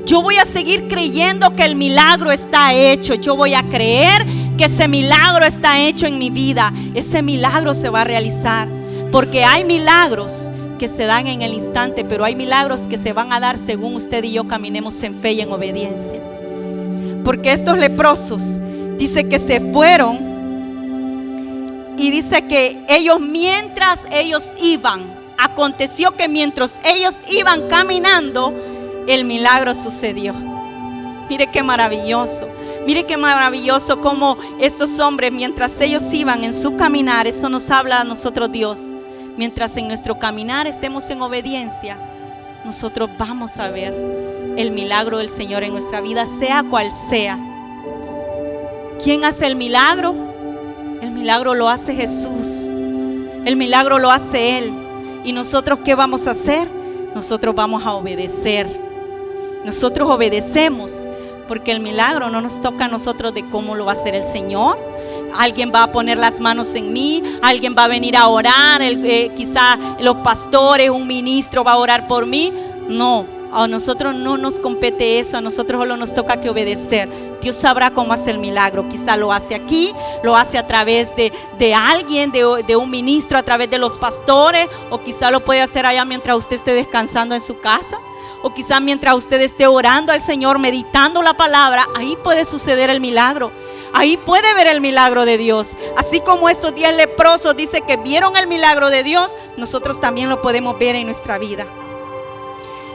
Yo voy a seguir creyendo que el milagro está hecho. Yo voy a creer que ese milagro está hecho en mi vida. Ese milagro se va a realizar. Porque hay milagros que se dan en el instante, pero hay milagros que se van a dar según usted y yo caminemos en fe y en obediencia. Porque estos leprosos, dice que se fueron, y dice que mientras ellos iban, aconteció que mientras ellos iban caminando, el milagro sucedió. Mire qué maravilloso. Mire qué maravilloso como estos hombres, mientras ellos iban en su caminar, eso nos habla a nosotros Dios. Mientras en nuestro caminar estemos en obediencia, nosotros vamos a ver el milagro del Señor en nuestra vida, sea cual sea. ¿Quién hace el milagro? El milagro lo hace Jesús. El milagro lo hace Él. ¿Y nosotros qué vamos a hacer? Nosotros vamos a obedecer. Nosotros obedecemos, porque el milagro no nos toca a nosotros de cómo lo va a hacer el Señor. Alguien va a poner las manos en mí, alguien va a venir a orar, quizá los pastores, un ministro va a orar por mí. No, a nosotros no nos compete eso, a nosotros solo nos toca que obedecer. Dios sabrá cómo hace el milagro. Quizá lo hace aquí, lo hace a través de alguien, de un ministro, a través de los pastores, o quizá lo puede hacer allá mientras usted esté descansando en su casa, o quizá mientras usted esté orando al Señor, meditando la palabra. Ahí puede suceder el milagro. Ahí puede ver el milagro de Dios. Así como estos 10 leprosos dice que vieron el milagro de Dios, nosotros también lo podemos ver en nuestra vida.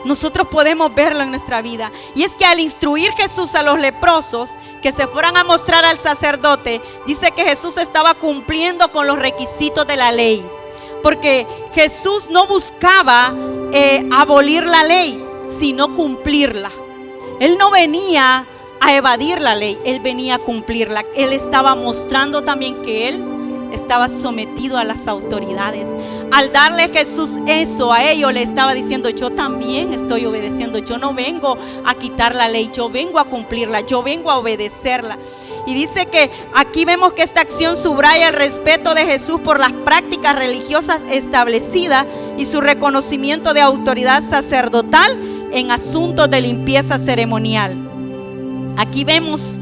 Nosotros podemos verlo en nuestra vida. Y es que al instruir Jesús a los leprosos que se fueran a mostrar al sacerdote, dice que Jesús estaba cumpliendo con los requisitos de la ley. Porque Jesús no buscaba abolir la ley, sino cumplirla. Él no venía a evadir la ley, Él venía a cumplirla. Él estaba mostrando también que Él estaba sometido a las autoridades. Al darle Jesús eso a ellos, le estaba diciendo: yo también estoy obedeciendo. Yo no vengo a quitar la ley, yo vengo a cumplirla, yo vengo a obedecerla. Y dice que aquí vemos que esta acción subraya el respeto de Jesús por las prácticas religiosas establecidas y su reconocimiento de autoridad sacerdotal en asuntos de limpieza ceremonial. Aquí vemos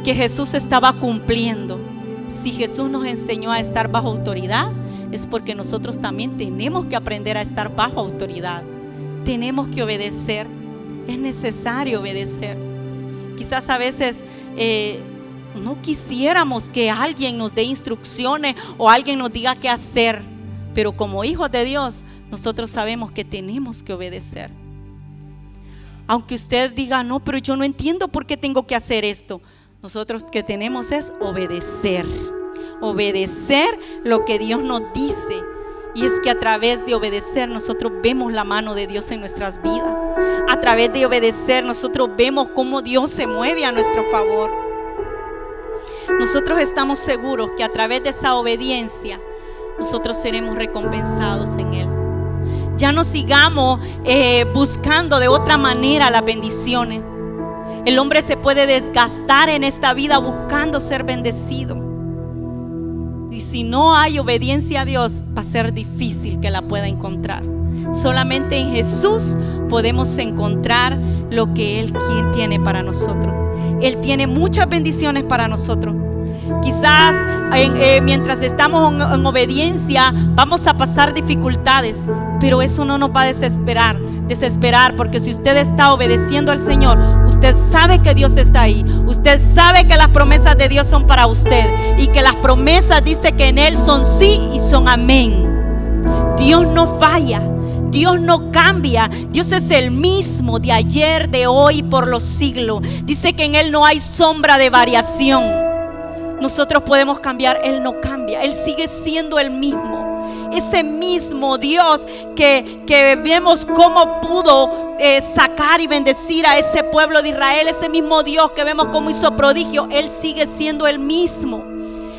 que Jesús estaba cumpliendo. Si Jesús nos enseñó a estar bajo autoridad, es porque nosotros también tenemos que aprender a estar bajo autoridad. Tenemos que obedecer. Es necesario obedecer. Quizás a veces no quisiéramos que alguien nos dé instrucciones o alguien nos diga qué hacer, pero como hijos de Dios, nosotros sabemos que tenemos que obedecer. Aunque usted diga: no, pero yo no entiendo por qué tengo que hacer esto. Nosotros que tenemos es obedecer. Obedecer lo que Dios nos dice. Y es que a través de obedecer nosotros vemos la mano de Dios en nuestras vidas. A través de obedecer nosotros vemos cómo Dios se mueve a nuestro favor. Nosotros estamos seguros que a través de esa obediencia nosotros seremos recompensados en Él. Ya no sigamos buscando de otra manera las bendiciones. El hombre se puede desgastar en esta vida buscando ser bendecido. Y si no hay obediencia a Dios, va a ser difícil que la pueda encontrar. Solamente en Jesús podemos encontrar lo que Él tiene para nosotros. Él tiene muchas bendiciones para nosotros. Quizás mientras estamos en obediencia vamos a pasar dificultades, pero eso no nos va a desesperar, porque si usted está obedeciendo al Señor, usted sabe que Dios está ahí. Usted sabe que las promesas de Dios son para usted y que las promesas dice que en Él son sí y son amén. Dios no falla, Dios no cambia. Dios es el mismo de ayer, de hoy, por los siglos. Dice que en Él no hay sombra de variación. Nosotros podemos cambiar, Él no cambia. Él sigue siendo el mismo. Ese mismo Dios que vemos cómo pudo sacar y bendecir a ese pueblo de Israel. Ese mismo Dios que vemos cómo hizo prodigio. Él sigue siendo el mismo.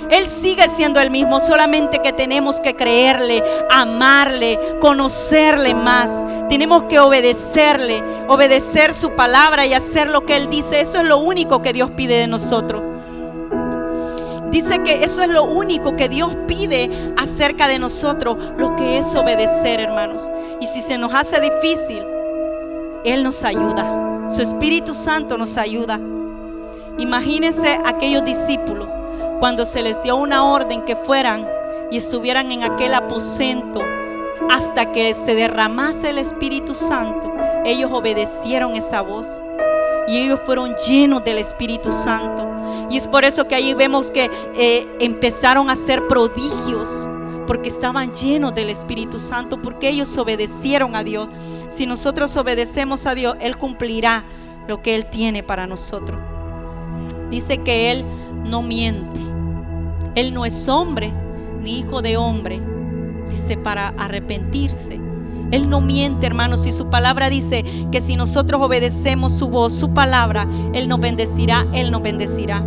Él sigue siendo el mismo, solamente que tenemos que creerle, amarle, conocerle más. Tenemos que obedecerle, obedecer su palabra y hacer lo que Él dice. Eso es lo único que Dios pide de nosotros. Dice que eso es lo único que Dios pide acerca de nosotros, lo que es obedecer, hermanos. Y si se nos hace difícil, Él nos ayuda. Su Espíritu Santo nos ayuda. Imagínense aquellos discípulos cuando se les dio una orden que fueran y estuvieran en aquel aposento hasta que se derramase el Espíritu Santo. Ellos obedecieron esa voz y ellos fueron llenos del Espíritu Santo. Y es por eso que ahí vemos que empezaron a hacer prodigios, porque estaban llenos del Espíritu Santo, porque ellos obedecieron a Dios. Si nosotros obedecemos a Dios, Él cumplirá lo que Él tiene para nosotros. Dice que Él no miente. Él no es hombre ni hijo de hombre, dice, para arrepentirse. Él no miente, hermanos. Y su palabra dice que si nosotros obedecemos su voz, su palabra, Él nos bendecirá, Él nos bendecirá.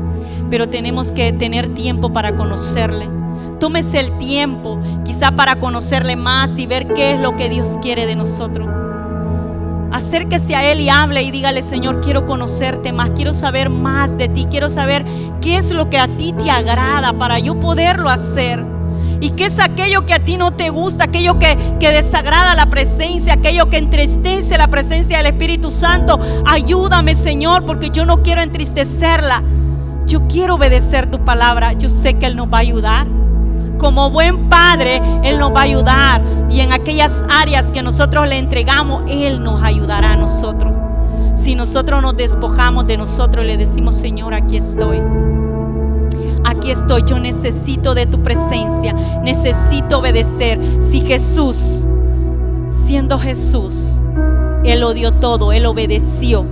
Pero tenemos que tener tiempo para conocerle. Tómese el tiempo quizá para conocerle más y ver qué es lo que Dios quiere de nosotros. Acérquese a Él y hable y dígale: Señor, quiero conocerte más, quiero saber más de ti, quiero saber qué es lo que a ti te agrada para yo poderlo hacer. Y qué es aquello que a ti no te gusta, aquello que desagrada la presencia, aquello que entristece la presencia del Espíritu Santo. Ayúdame, Señor, porque yo no quiero entristecerla. Yo quiero obedecer tu palabra. Yo sé que Él nos va a ayudar. Como buen padre, Él nos va a ayudar. Y en aquellas áreas que nosotros le entregamos, Él nos ayudará a nosotros. Si nosotros nos despojamos de nosotros y le decimos: Señor, aquí estoy. Aquí estoy, yo necesito de tu presencia, necesito obedecer. Si Jesús, siendo Jesús, Él lo dio todo, Él obedeció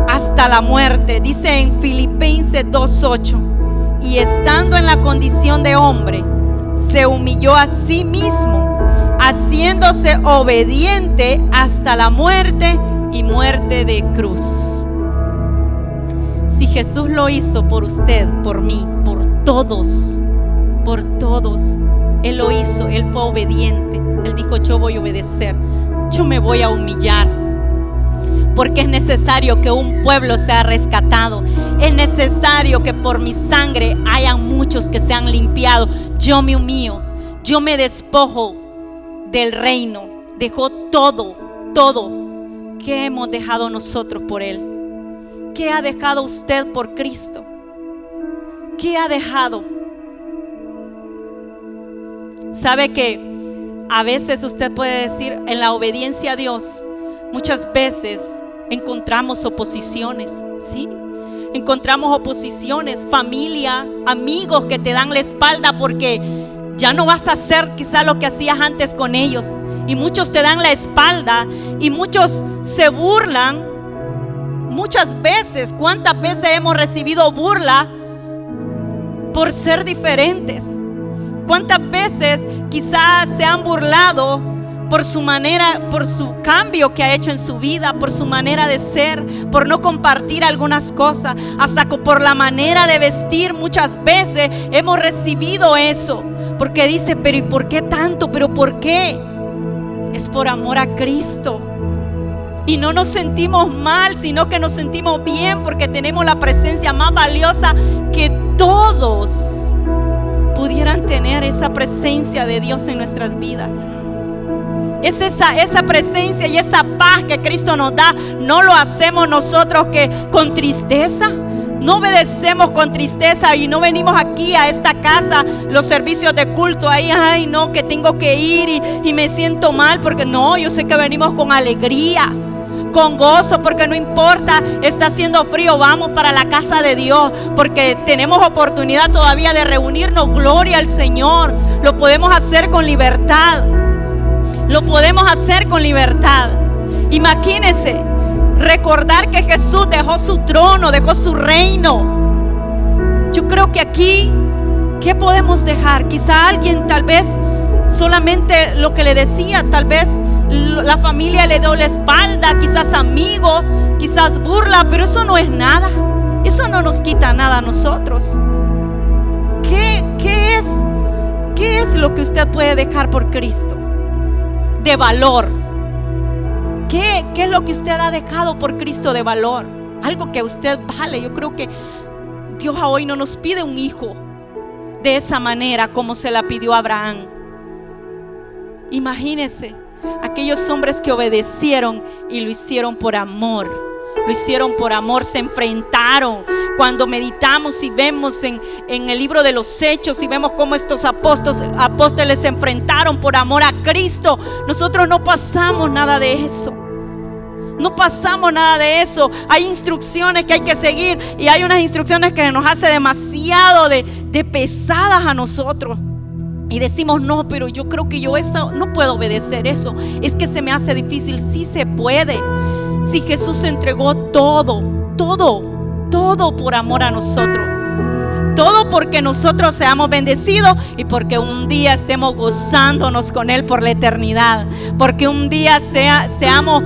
hasta la muerte. Dice en Filipenses 2:8: y estando en la condición de hombre, se humilló a sí mismo, haciéndose obediente hasta la muerte y muerte de cruz. Si Jesús lo hizo por usted, por mí, por todos, Él lo hizo. Él fue obediente. Él dijo: yo voy a obedecer, yo me voy a humillar, porque es necesario que un pueblo sea rescatado. Es necesario que por mi sangre hayan muchos que sean limpiados. Yo me humillo, yo me despojo del reino, dejo todo. ¿Qué hemos dejado nosotros por Él? ¿Qué ha dejado usted por Cristo? ¿Qué ha dejado? ¿Sabe que a veces usted puede decir, en la obediencia a Dios, muchas veces encontramos oposiciones? ¿Sí? Encontramos oposiciones, familia, amigos que te dan la espalda porque ya no vas a hacer quizá lo que hacías antes con ellos. Y muchos te dan la espalda y muchos se burlan. Muchas veces, ¿cuántas veces hemos recibido burla por ser diferentes? ¿Cuántas veces quizás se han burlado por su manera, por su cambio que ha hecho en su vida, por su manera de ser, por no compartir algunas cosas, hasta por la manera de vestir? Muchas veces hemos recibido eso, porque dice: pero ¿y por qué tanto? ¿Pero por qué? Es por amor a Cristo. Y no nos sentimos mal, sino que nos sentimos bien, porque tenemos la presencia más valiosa que todos pudieran tener, esa presencia de Dios en nuestras vidas. Es esa presencia y esa paz que Cristo nos da. No lo hacemos nosotros que con tristeza. No obedecemos con tristeza y no venimos aquí a esta casa, los servicios de culto, ahí, ay no, que tengo que ir y me siento mal, porque no, yo sé que venimos con alegría, con gozo, porque no importa, está haciendo frío, vamos para la casa de Dios, porque tenemos oportunidad todavía de reunirnos. Gloria al Señor. Lo podemos hacer con libertad. Lo podemos hacer con libertad. Imagínense, recordar que Jesús dejó su trono, dejó su reino. Yo creo que aquí, ¿qué podemos dejar? Quizá alguien, tal vez solamente lo que le decía, tal vez la familia le dio la espalda, quizás amigos, quizás burla, pero eso no es nada. Eso no nos quita nada a nosotros. ¿Qué es lo que usted puede dejar por Cristo de valor? ¿Qué es lo que usted ha dejado por Cristo de valor? Algo que usted vale. Yo creo que Dios hoy no nos pide un hijo de esa manera como se la pidió a Abraham. Imagínense aquellos hombres que obedecieron y lo hicieron por amor. Lo hicieron por amor, se enfrentaron. Cuando meditamos y vemos en el libro de los Hechos y vemos cómo estos apóstoles se enfrentaron por amor a Cristo, nosotros no pasamos nada de eso. No pasamos nada de eso. Hay instrucciones que hay que seguir y hay unas instrucciones que nos hace demasiado de pesadas a nosotros. Y decimos: no, pero yo creo que yo eso no puedo obedecer eso. Es que se me hace difícil. Sí se puede. Si Jesús entregó todo por amor a nosotros. Todo porque nosotros seamos bendecidos y porque un día estemos gozándonos con Él por la eternidad. Porque un día seamos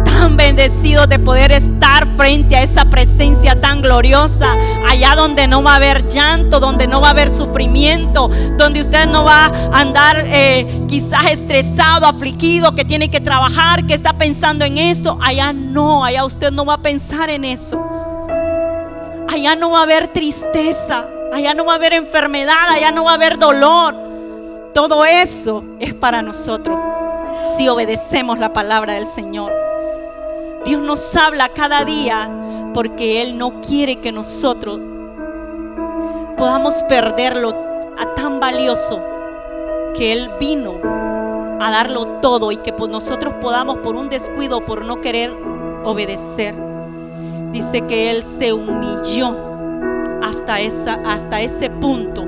tan bendecidos de poder estar frente a esa presencia tan gloriosa, allá donde no va a haber llanto, donde no va a haber sufrimiento, donde usted no va a andar quizás estresado, afligido, que tiene que trabajar, que está pensando en esto. Allá no, allá usted no va a pensar en eso. Allá no va a haber tristeza, allá no va a haber enfermedad, allá no va a haber dolor. Todo eso es para nosotros si obedecemos la palabra del Señor. Dios nos habla cada día porque Él no quiere que nosotros podamos perderlo a tan valioso que Él vino a darlo todo y que nosotros podamos por un descuido, por no querer obedecer. Dice que Él se humilló hasta ese punto.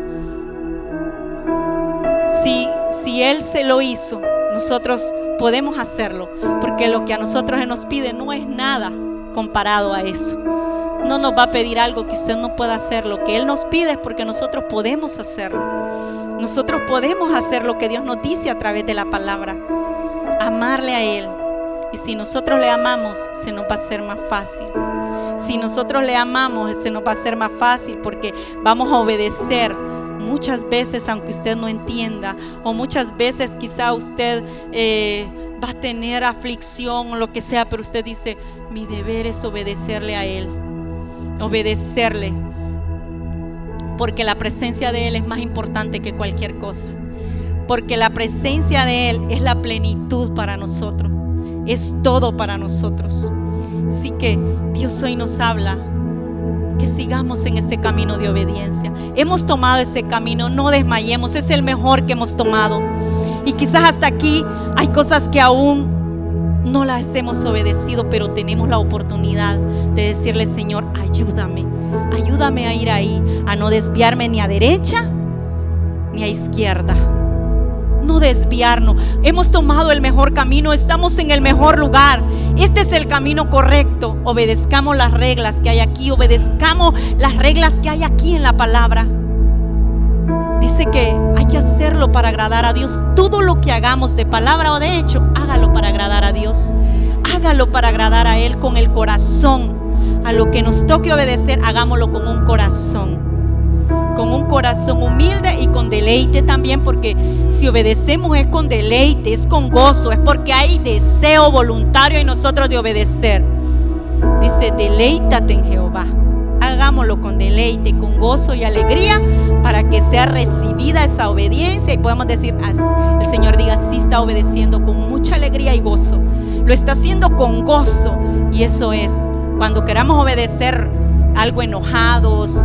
Si Él se lo hizo, nosotros podemos hacerlo, porque lo que a nosotros se nos pide no es nada comparado a eso. No nos va a pedir algo que usted no pueda hacer. Lo que Él nos pide es porque nosotros podemos hacerlo. Nosotros podemos hacer lo que Dios nos dice a través de la palabra, amarle a Él. Y si nosotros le amamos, se nos va a hacer más fácil. Si nosotros le amamos, se nos va a hacer más fácil, porque vamos a obedecer muchas veces, aunque usted no entienda, o muchas veces quizá usted va a tener aflicción o lo que sea, pero usted dice: mi deber es obedecerle a Él, obedecerle, porque la presencia de Él es más importante que cualquier cosa, porque la presencia de Él es la plenitud para nosotros, es todo para nosotros. Así que Dios hoy nos habla que sigamos en ese camino de obediencia. Hemos tomado ese camino, no desmayemos, es el mejor que hemos tomado. Y quizás hasta aquí hay cosas que aún no las hemos obedecido, pero tenemos la oportunidad de decirle: Señor, ayúdame a ir ahí, a no desviarme ni a derecha ni a izquierda. No desviarnos. Hemos tomado el mejor camino, estamos en el mejor lugar. Este es el camino correcto. Obedezcamos las reglas que hay aquí, obedezcamos las reglas que hay aquí en la palabra. Dice que hay que hacerlo para agradar a Dios. Todo lo que hagamos, de palabra o de hecho, hágalo para agradar a Dios. Hágalo para agradar a Él con el corazón. A lo que nos toque obedecer, hagámoslo con un corazón humilde y con deleite también, porque si obedecemos es con deleite, es con gozo, es porque hay deseo voluntario en nosotros de obedecer. Dice: deleítate en Jehová. Hagámoslo con deleite, con gozo y alegría, para que sea recibida esa obediencia y podamos decir: el Señor diga, sí está obedeciendo con mucha alegría y gozo, lo está haciendo con gozo. Y eso es cuando queramos obedecer algo enojados,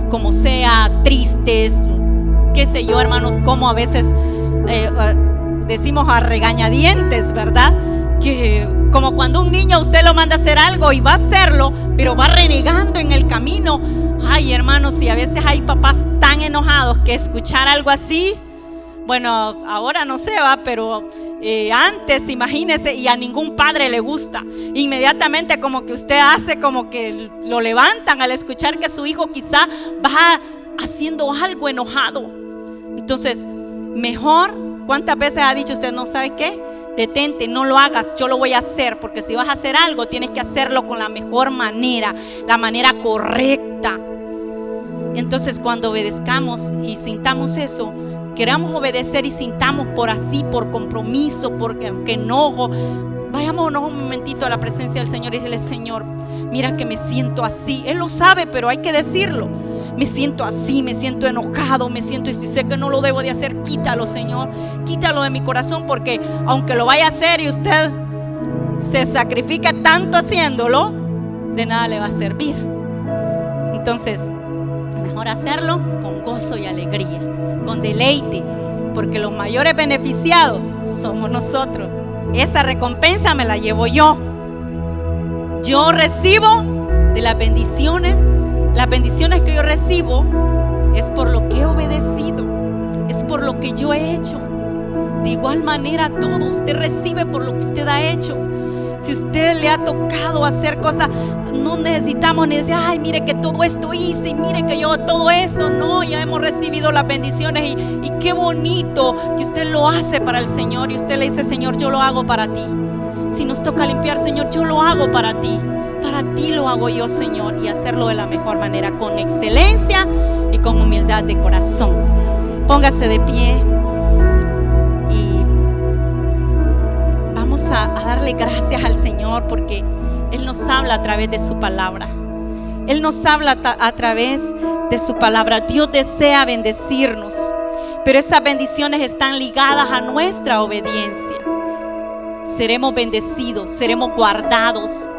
como sea, tristes, qué sé yo, hermanos, como a veces decimos a regañadientes, ¿verdad? Que como cuando un niño usted lo manda a hacer algo y va a hacerlo, pero va renegando en el camino. Ay, hermanos, y a veces hay papás tan enojados que escuchar algo así, bueno, ahora no sé, va, pero antes, imagínese, y a ningún padre le gusta. Inmediatamente como que usted hace como que lo levantan al escuchar que su hijo quizá va haciendo algo enojado. Entonces, mejor, ¿cuántas veces ha dicho usted: no sabe qué? Detente, no lo hagas, yo lo voy a hacer, porque si vas a hacer algo tienes que hacerlo con la mejor manera, la manera correcta. Entonces, cuando obedezcamos y sintamos eso, queramos obedecer y sintamos por compromiso, porque aunque enojo, vayámonos un momentito a la presencia del Señor y decirle: Señor, mira que me siento así. Él lo sabe, pero hay que decirlo. Me siento así, me siento enojado, me siento esto y sé que no lo debo de hacer. Quítalo, Señor, quítalo de mi corazón, porque aunque lo vaya a hacer y usted se sacrifica tanto haciéndolo, de nada le va a servir. Entonces, mejor hacerlo con gozo y alegría, con deleite, porque los mayores beneficiados somos nosotros. Esa recompensa me la llevo yo. Yo recibo de las bendiciones que yo recibo es por lo que he obedecido, es por lo que yo he hecho. De igual manera todo usted recibe por lo que usted ha hecho. Si usted le ha tocado hacer cosas, no necesitamos ni decir: ay, mire que todo esto hice, y mire que yo todo esto. No, ya hemos recibido las bendiciones y qué bonito que usted lo hace para el Señor. Y usted le dice: Señor, yo lo hago para ti. Si nos toca limpiar, Señor, yo lo hago para ti. Para ti lo hago yo, Señor. Y hacerlo de la mejor manera, con excelencia y con humildad de corazón. Póngase de pie y vamos a darle gracias al Señor, porque Él nos habla a través de su palabra. Él nos habla a través de su palabra. Dios desea bendecirnos, pero esas bendiciones están ligadas a nuestra obediencia. Seremos bendecidos, seremos guardados.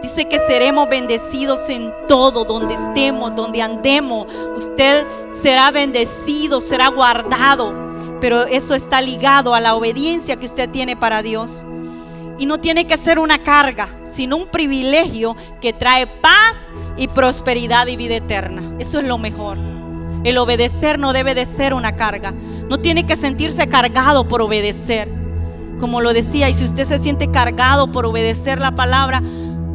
Dice que seremos bendecidos en todo, donde estemos, donde andemos. Usted será bendecido, será guardado, pero eso está ligado a la obediencia que usted tiene para Dios. Y no tiene que ser una carga, sino un privilegio que trae paz y prosperidad y vida eterna. Eso es lo mejor. El obedecer no debe de ser una carga. No tiene que sentirse cargado por obedecer. Como lo decía, y si usted se siente cargado por obedecer la palabra,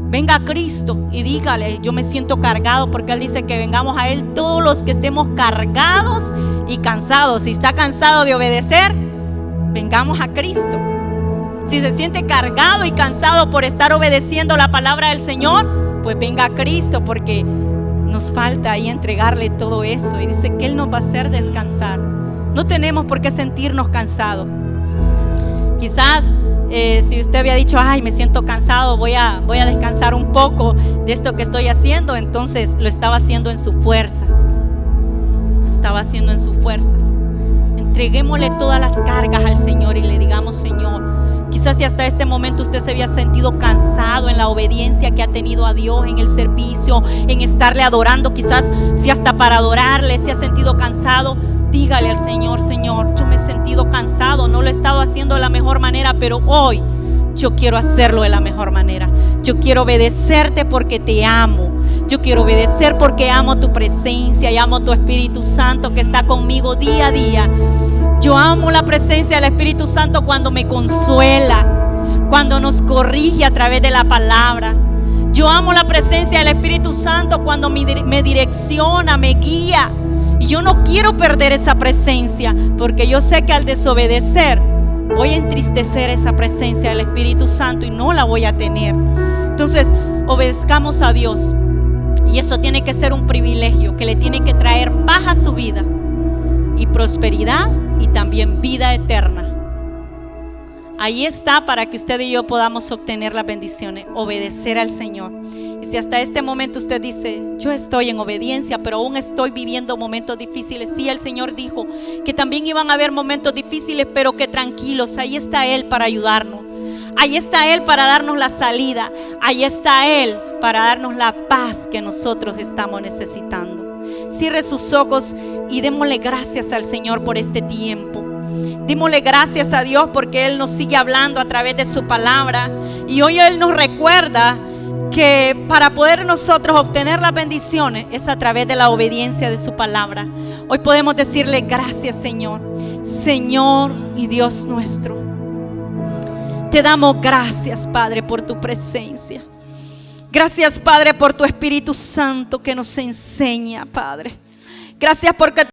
venga a Cristo y dígale: yo me siento cargado, porque Él dice que vengamos a Él todos los que estemos cargados y cansados. Si está cansado de obedecer, vengamos a Cristo. Si se siente cargado y cansado por estar obedeciendo la palabra del Señor, pues venga a Cristo, porque nos falta ahí entregarle todo eso. Y dice que Él nos va a hacer descansar. No tenemos por qué sentirnos cansados. Quizás si usted había dicho: ay, me siento cansado, voy a descansar un poco de esto que estoy haciendo, entonces lo estaba haciendo en sus fuerzas. Entreguémosle todas las cargas al Señor y le digamos: Señor, quizás si hasta este momento usted se había sentido cansado en la obediencia que ha tenido a Dios, en el servicio, en estarle adorando, quizás si hasta para adorarle se ha sentido cansado, dígale al Señor: Señor, yo me he sentido cansado, no lo he estado haciendo de la mejor manera, pero hoy yo quiero hacerlo de la mejor manera. Yo quiero obedecerte porque te amo. Yo quiero obedecer porque amo tu presencia y amo tu Espíritu Santo que está conmigo día a día. Yo amo la presencia del Espíritu Santo cuando me consuela, cuando nos corrige a través de la palabra. Yo amo la presencia del Espíritu Santo cuando me direcciona, me guía. Y yo no quiero perder esa presencia, porque yo sé que al desobedecer voy a entristecer esa presencia del Espíritu Santo y no la voy a tener. Entonces, obedezcamos a Dios. Y eso tiene que ser un privilegio que le tiene que traer paz a su vida y prosperidad y también vida eterna. Ahí está, para que usted y yo podamos obtener las bendiciones, obedecer al Señor. Y si hasta este momento usted dice: yo estoy en obediencia, pero aún estoy viviendo momentos difíciles. Sí, el Señor dijo que también iban a haber momentos difíciles, pero que tranquilos, ahí está Él para ayudarnos. Ahí está Él para darnos la salida. Ahí está Él para darnos la paz que nosotros estamos necesitando. Cierre sus ojos y démosle gracias al Señor por este tiempo. Démosle gracias a Dios porque Él nos sigue hablando a través de su palabra. Y hoy Él nos recuerda que para poder nosotros obtener las bendiciones es a través de la obediencia de su palabra. Hoy podemos decirle: gracias, Señor. Señor y Dios nuestro, te damos gracias, Padre, por tu presencia. Gracias, Padre, por tu Espíritu Santo que nos enseña, Padre. Gracias porque